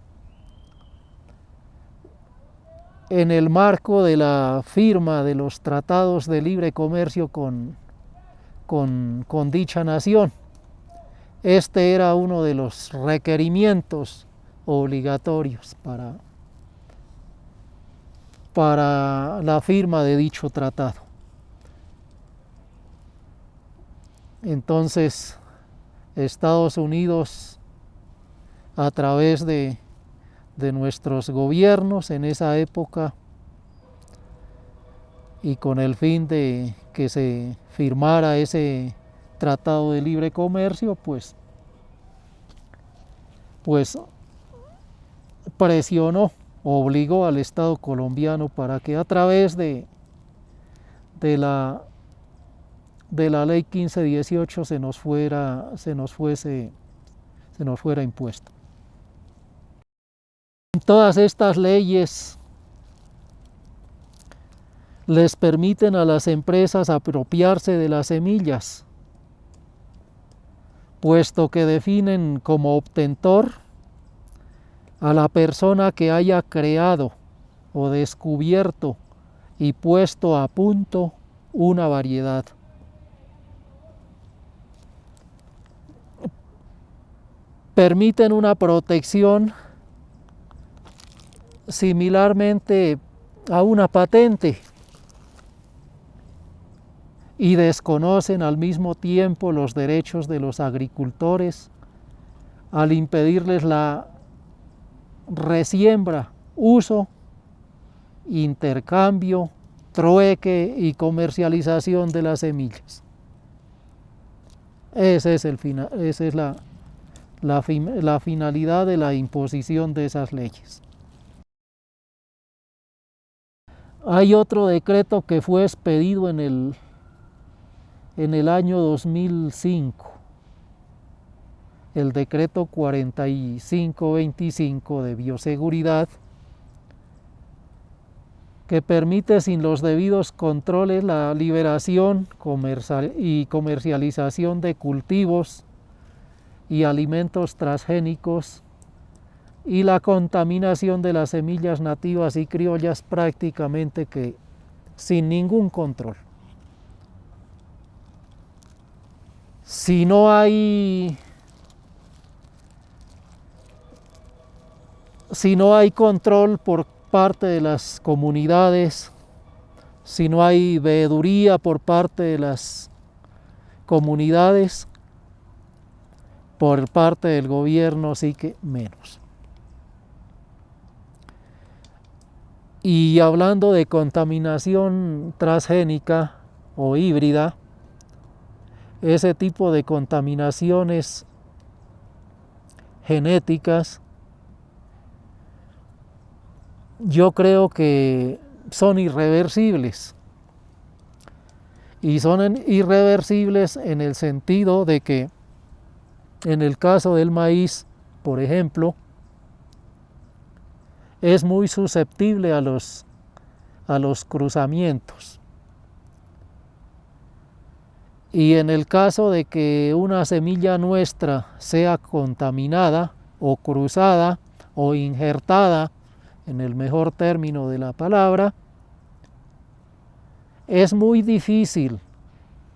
en el marco de la firma de los tratados de libre comercio con dicha nación. Este era uno de los requerimientos obligatorios para la firma de dicho tratado. Entonces, Estados Unidos, a través de nuestros gobiernos en esa época y con el fin de que se firmara ese tratado de libre comercio, pues presionó, obligó al Estado colombiano para que a través de la ley 1518 se nos fuera impuesto. Todas estas leyes les permiten a las empresas apropiarse de las semillas, puesto que definen como obtentor a la persona que haya creado o descubierto y puesto a punto una variedad. Permiten una protección similarmente a una patente y desconocen al mismo tiempo los derechos de los agricultores al impedirles la resiembra, uso, intercambio, trueque y comercialización de las semillas. Esa es la finalidad de la imposición de esas leyes. Hay otro decreto que fue expedido en el año 2005, el decreto 4525 de bioseguridad, que permite sin los debidos controles la liberación y comercialización de cultivos y alimentos transgénicos y la contaminación de las semillas nativas y criollas prácticamente que sin ningún control. Si no hay control por parte de las comunidades, si no hay veeduría por parte de las comunidades, por parte del gobierno sí que menos. Y hablando de contaminación transgénica o híbrida, ese tipo de contaminaciones genéticas yo creo que son irreversibles. Y son irreversibles en el sentido de que en el caso del maíz, por ejemplo, es muy susceptible a los cruzamientos. Y en el caso de que una semilla nuestra sea contaminada o cruzada o injertada, en el mejor término de la palabra, es muy difícil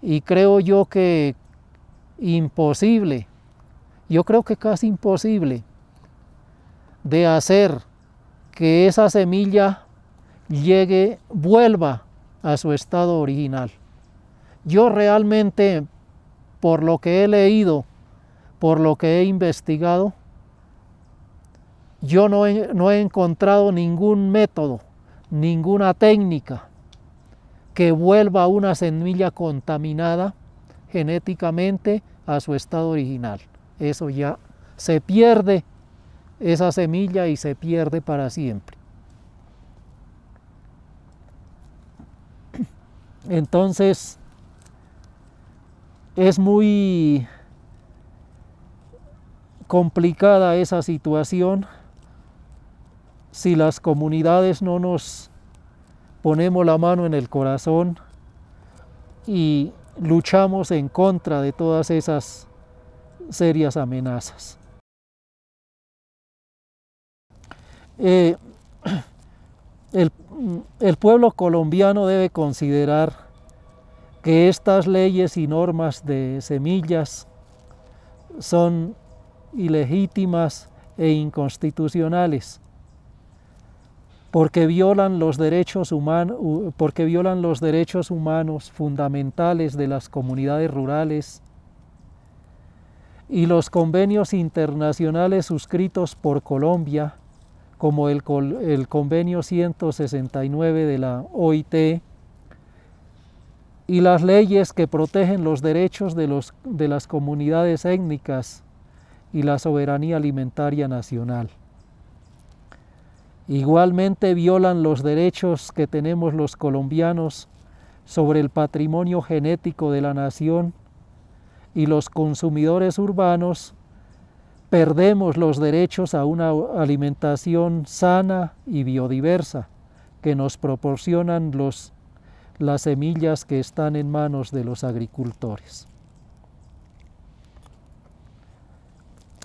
y creo yo que imposible, yo creo que casi imposible, de hacer que esa semilla vuelva a su estado original. Yo realmente, por lo que he leído, por lo que he investigado, yo no he encontrado ningún método, ninguna técnica que vuelva una semilla contaminada genéticamente a su estado original. Eso ya se pierde, esa semilla, y se pierde para siempre. Entonces, es muy complicada esa situación si las comunidades no nos ponemos la mano en el corazón y luchamos en contra de todas esas serias amenazas. El pueblo colombiano debe considerar que estas leyes y normas de semillas son ilegítimas e inconstitucionales porque violan los derechos humanos fundamentales de las comunidades rurales y los convenios internacionales suscritos por Colombia, como el convenio 169 de la OIT, y las leyes que protegen los derechos de las comunidades étnicas y la soberanía alimentaria nacional. Igualmente violan los derechos que tenemos los colombianos sobre el patrimonio genético de la nación, y los consumidores urbanos perdemos los derechos a una alimentación sana y biodiversa que nos proporcionan las semillas que están en manos de los agricultores.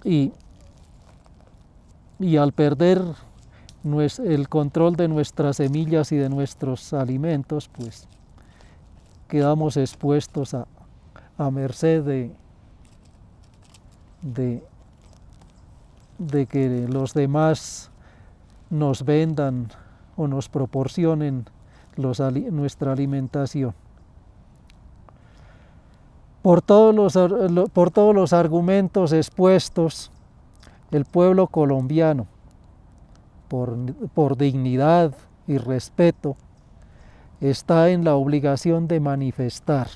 Y al perder el control de nuestras semillas y de nuestros alimentos, pues quedamos expuestos a merced de que los demás nos vendan o nos proporcionen nuestra alimentación. Por todos los argumentos expuestos, el pueblo colombiano, por dignidad y respeto, está en la obligación de manifestar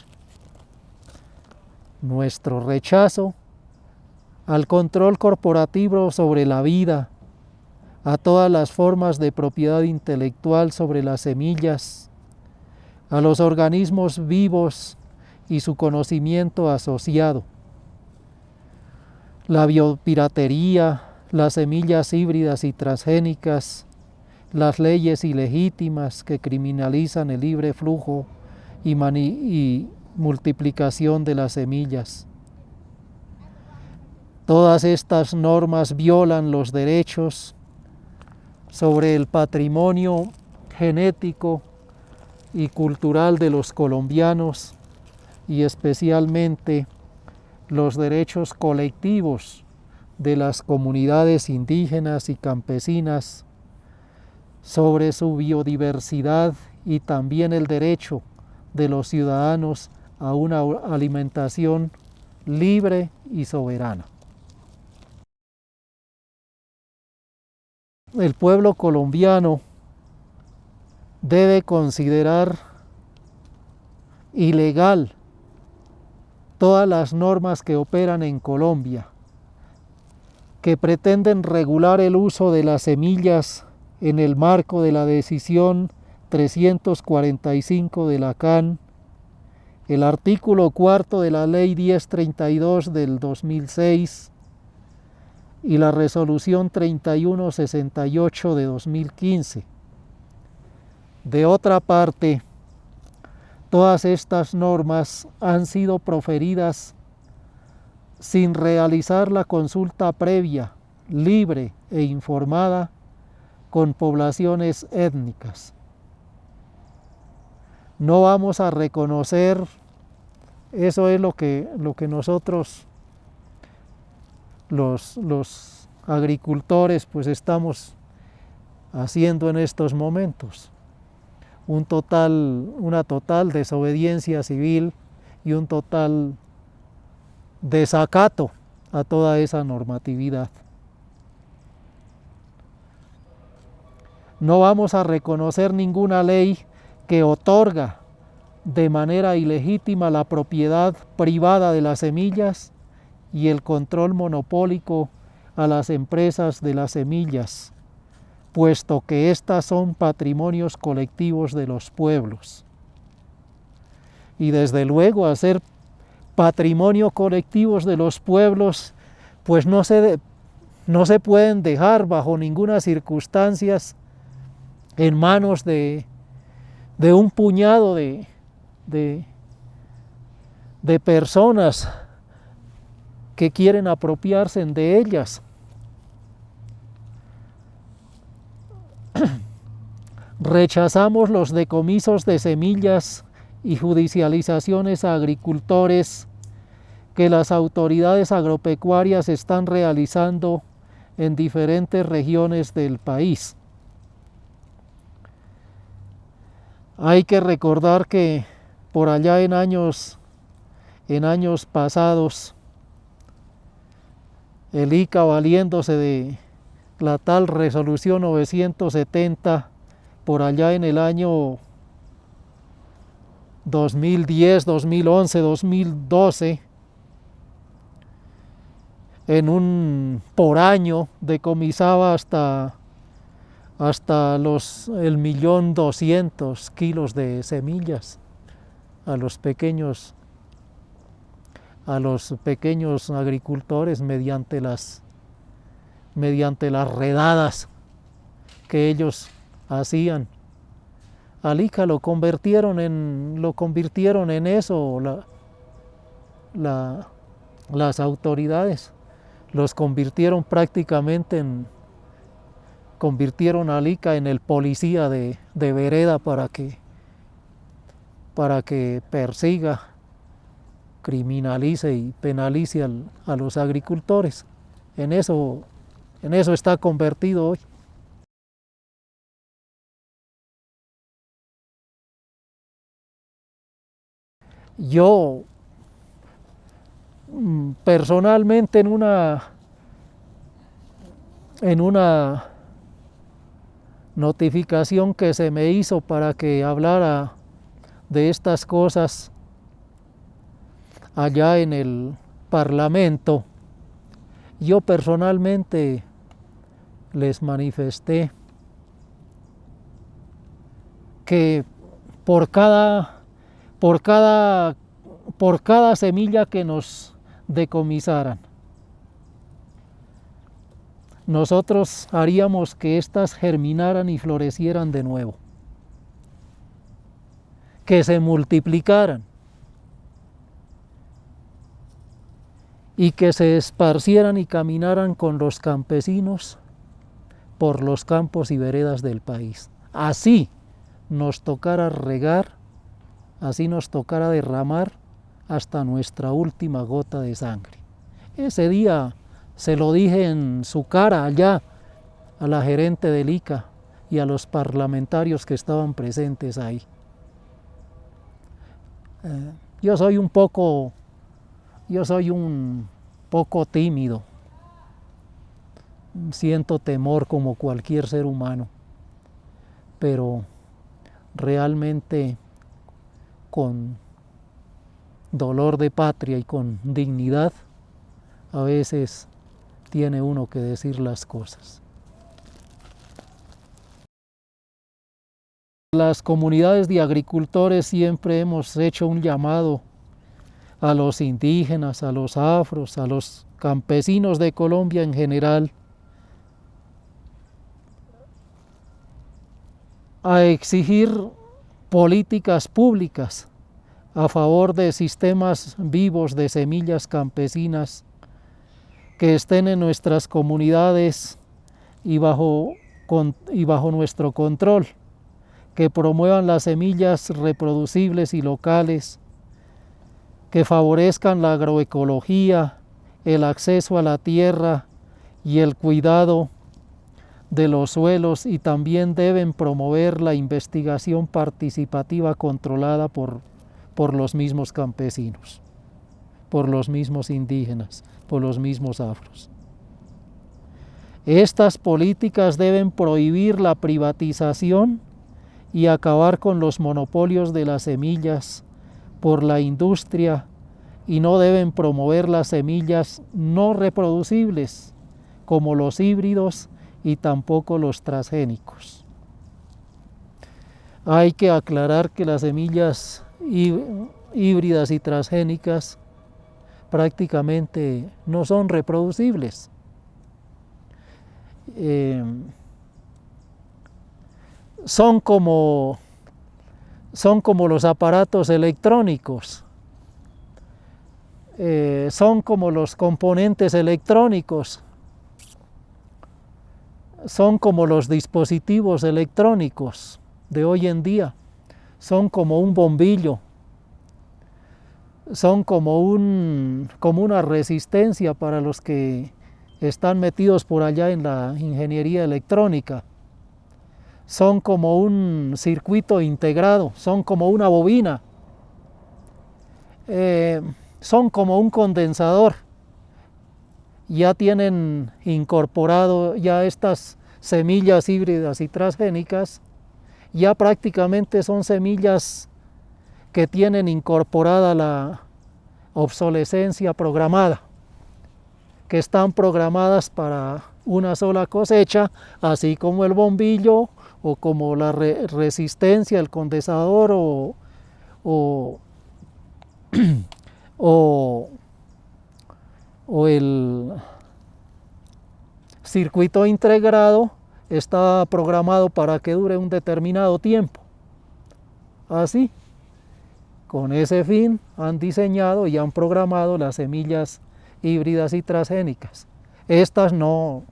nuestro rechazo al control corporativo sobre la vida, a todas las formas de propiedad intelectual sobre las semillas, a los organismos vivos y su conocimiento asociado, la biopiratería, las semillas híbridas y transgénicas, las leyes ilegítimas que criminalizan el libre flujo y multiplicación de las semillas. Todas estas normas violan los derechos sobre el patrimonio genético y cultural de los colombianos, y especialmente los derechos colectivos de las comunidades indígenas y campesinas sobre su biodiversidad, y también el derecho de los ciudadanos a una alimentación libre y soberana. El pueblo colombiano debe considerar ilegal todas las normas que operan en Colombia, que pretenden regular el uso de las semillas en el marco de la decisión 345 de la CAN, el artículo 4 de la Ley 1032 del 2006 y la resolución 3168 de 2015. De otra parte, Todas estas normas han sido proferidas sin realizar la consulta previa, libre e informada con poblaciones étnicas. No vamos a reconocer, eso es lo que nosotros los agricultores pues estamos haciendo en estos momentos. Una total desobediencia civil y un total desacato a toda esa normatividad. No vamos a reconocer ninguna ley que otorga de manera ilegítima la propiedad privada de las semillas y el control monopólico a las empresas de las semillas, puesto que éstas son patrimonios colectivos de los pueblos. Y desde luego, al ser patrimonio colectivos de los pueblos, pues no se pueden dejar bajo ninguna circunstancia en manos de un puñado de personas que quieren apropiarse de ellas. Rechazamos los decomisos de semillas y judicializaciones a agricultores que las autoridades agropecuarias están realizando en diferentes regiones del país. Hay que recordar que por allá en años pasados, el ICA, valiéndose de la tal resolución 970, por allá en el año 2010, 2011, 2012, en por año decomisaba hasta 1.200.000 kilos de semillas a los pequeños agricultores mediante las redadas que ellos hacían. Al ICA lo convirtieron en eso, las autoridades los convirtieron al ICA en el policía de vereda para que persiga, criminalice y penalice a los agricultores. En eso está convertido hoy. Yo personalmente en una notificación que se me hizo para que hablara de estas cosas allá en el Parlamento, yo personalmente les manifesté que por cada semilla que nos decomisaran, nosotros haríamos que éstas germinaran y florecieran de nuevo, que se multiplicaran y que se esparcieran y caminaran con los campesinos por los campos y veredas del país. Así nos tocara regar, así nos tocara derramar hasta nuestra última gota de sangre. Ese día se lo dije en su cara allá a la gerente del ICA y a los parlamentarios que estaban presentes ahí. Yo soy un poco tímido, siento temor como cualquier ser humano, pero realmente con dolor de patria y con dignidad, a veces tiene uno que decir las cosas. Las comunidades de agricultores siempre hemos hecho un llamado a los indígenas, a los afros, a los campesinos de Colombia en general, a exigir políticas públicas a favor de sistemas vivos de semillas campesinas que estén en nuestras comunidades y bajo nuestro control, que promuevan las semillas reproducibles y locales, que favorezcan la agroecología, el acceso a la tierra y el cuidado de los suelos, y también deben promover la investigación participativa controlada por los mismos campesinos, por los mismos indígenas, por los mismos afros. Estas políticas deben prohibir la privatización y acabar con los monopolios de las semillas por la industria, y no deben promover las semillas no reproducibles como los híbridos y tampoco los transgénicos. Hay que aclarar que las semillas híbridas y transgénicas prácticamente no son reproducibles. Son como los aparatos electrónicos, son como los componentes electrónicos, son como los dispositivos electrónicos de hoy en día, son como un bombillo, son como una resistencia para los que están metidos por allá en la ingeniería electrónica. Son como un circuito integrado, son como una bobina, son como un condensador. Ya tienen incorporado ya estas semillas híbridas y transgénicas, ya prácticamente son semillas que tienen incorporada la obsolescencia programada, que están programadas para una sola cosecha, así como el bombillo o como la resistencia, el condensador o el circuito integrado está programado para que dure un determinado tiempo. Así, con ese fin han diseñado y han programado las semillas híbridas y transgénicas. Estas no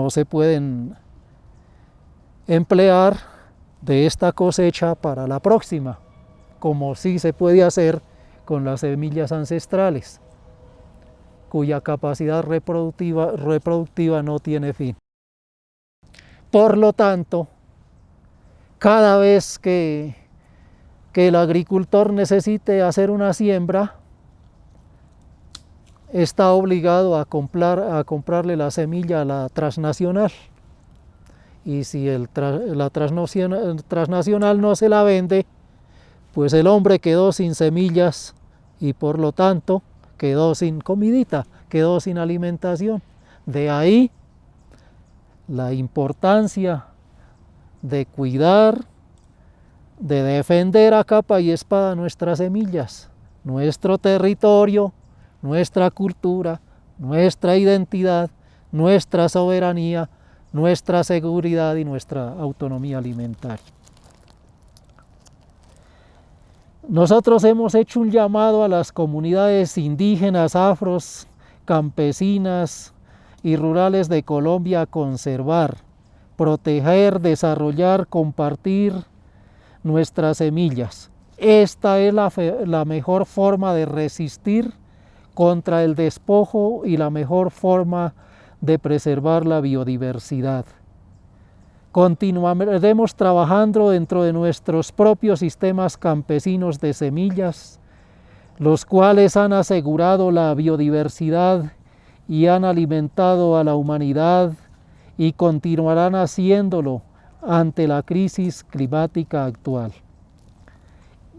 se pueden emplear de esta cosecha para la próxima, como sí se puede hacer con las semillas ancestrales, cuya capacidad reproductiva no tiene fin. Por lo tanto, cada vez que el agricultor necesite hacer una siembra, está obligado a comprarle la semilla a la transnacional. Y si la transnacional no se la vende, pues el hombre quedó sin semillas y por lo tanto quedó sin comidita, quedó sin alimentación. De ahí la importancia de cuidar, de defender a capa y espada nuestras semillas, nuestro territorio, nuestra cultura, nuestra identidad, nuestra soberanía, nuestra seguridad y nuestra autonomía alimentaria. Nosotros hemos hecho un llamado a las comunidades indígenas, afros, campesinas y rurales de Colombia a conservar, proteger, desarrollar, compartir nuestras semillas. Esta es la mejor forma de resistir contra el despojo y la mejor forma de preservar la biodiversidad. Continuaremos trabajando dentro de nuestros propios sistemas campesinos de semillas, los cuales han asegurado la biodiversidad y han alimentado a la humanidad y continuarán haciéndolo ante la crisis climática actual.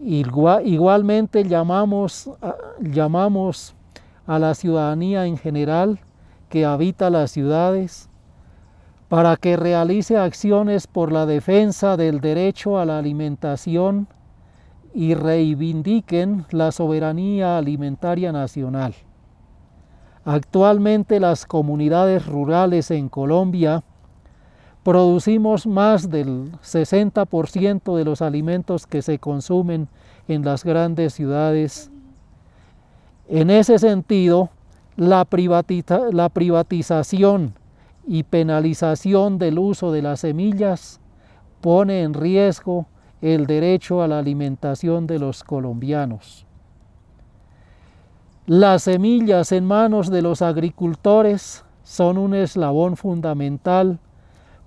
Igualmente llamamos a la ciudadanía en general que habita las ciudades para que realice acciones por la defensa del derecho a la alimentación y reivindiquen la soberanía alimentaria nacional. Actualmente las comunidades rurales en Colombia producimos más del 60% de los alimentos que se consumen en las grandes ciudades. En ese sentido, la privatización y penalización del uso de las semillas pone en riesgo el derecho a la alimentación de los colombianos. Las semillas en manos de los agricultores son un eslabón fundamental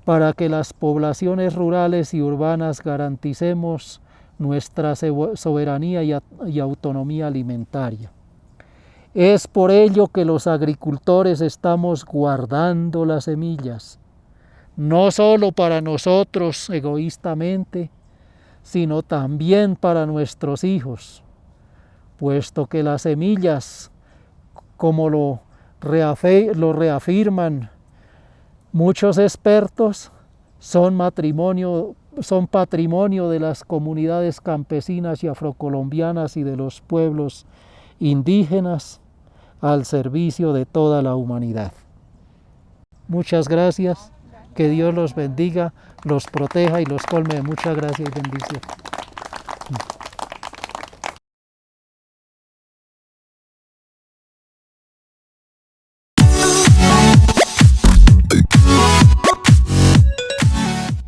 para que las poblaciones rurales y urbanas garanticemos nuestra soberanía y autonomía alimentaria. Es por ello que los agricultores estamos guardando las semillas, no solo para nosotros egoístamente, sino también para nuestros hijos, puesto que las semillas, como lo reafirman muchos expertos, son patrimonio de las comunidades campesinas y afrocolombianas y de los pueblos indígenas al servicio de toda la humanidad. Muchas gracias, que Dios los bendiga, los proteja y los colme de mucha gracia y bendición.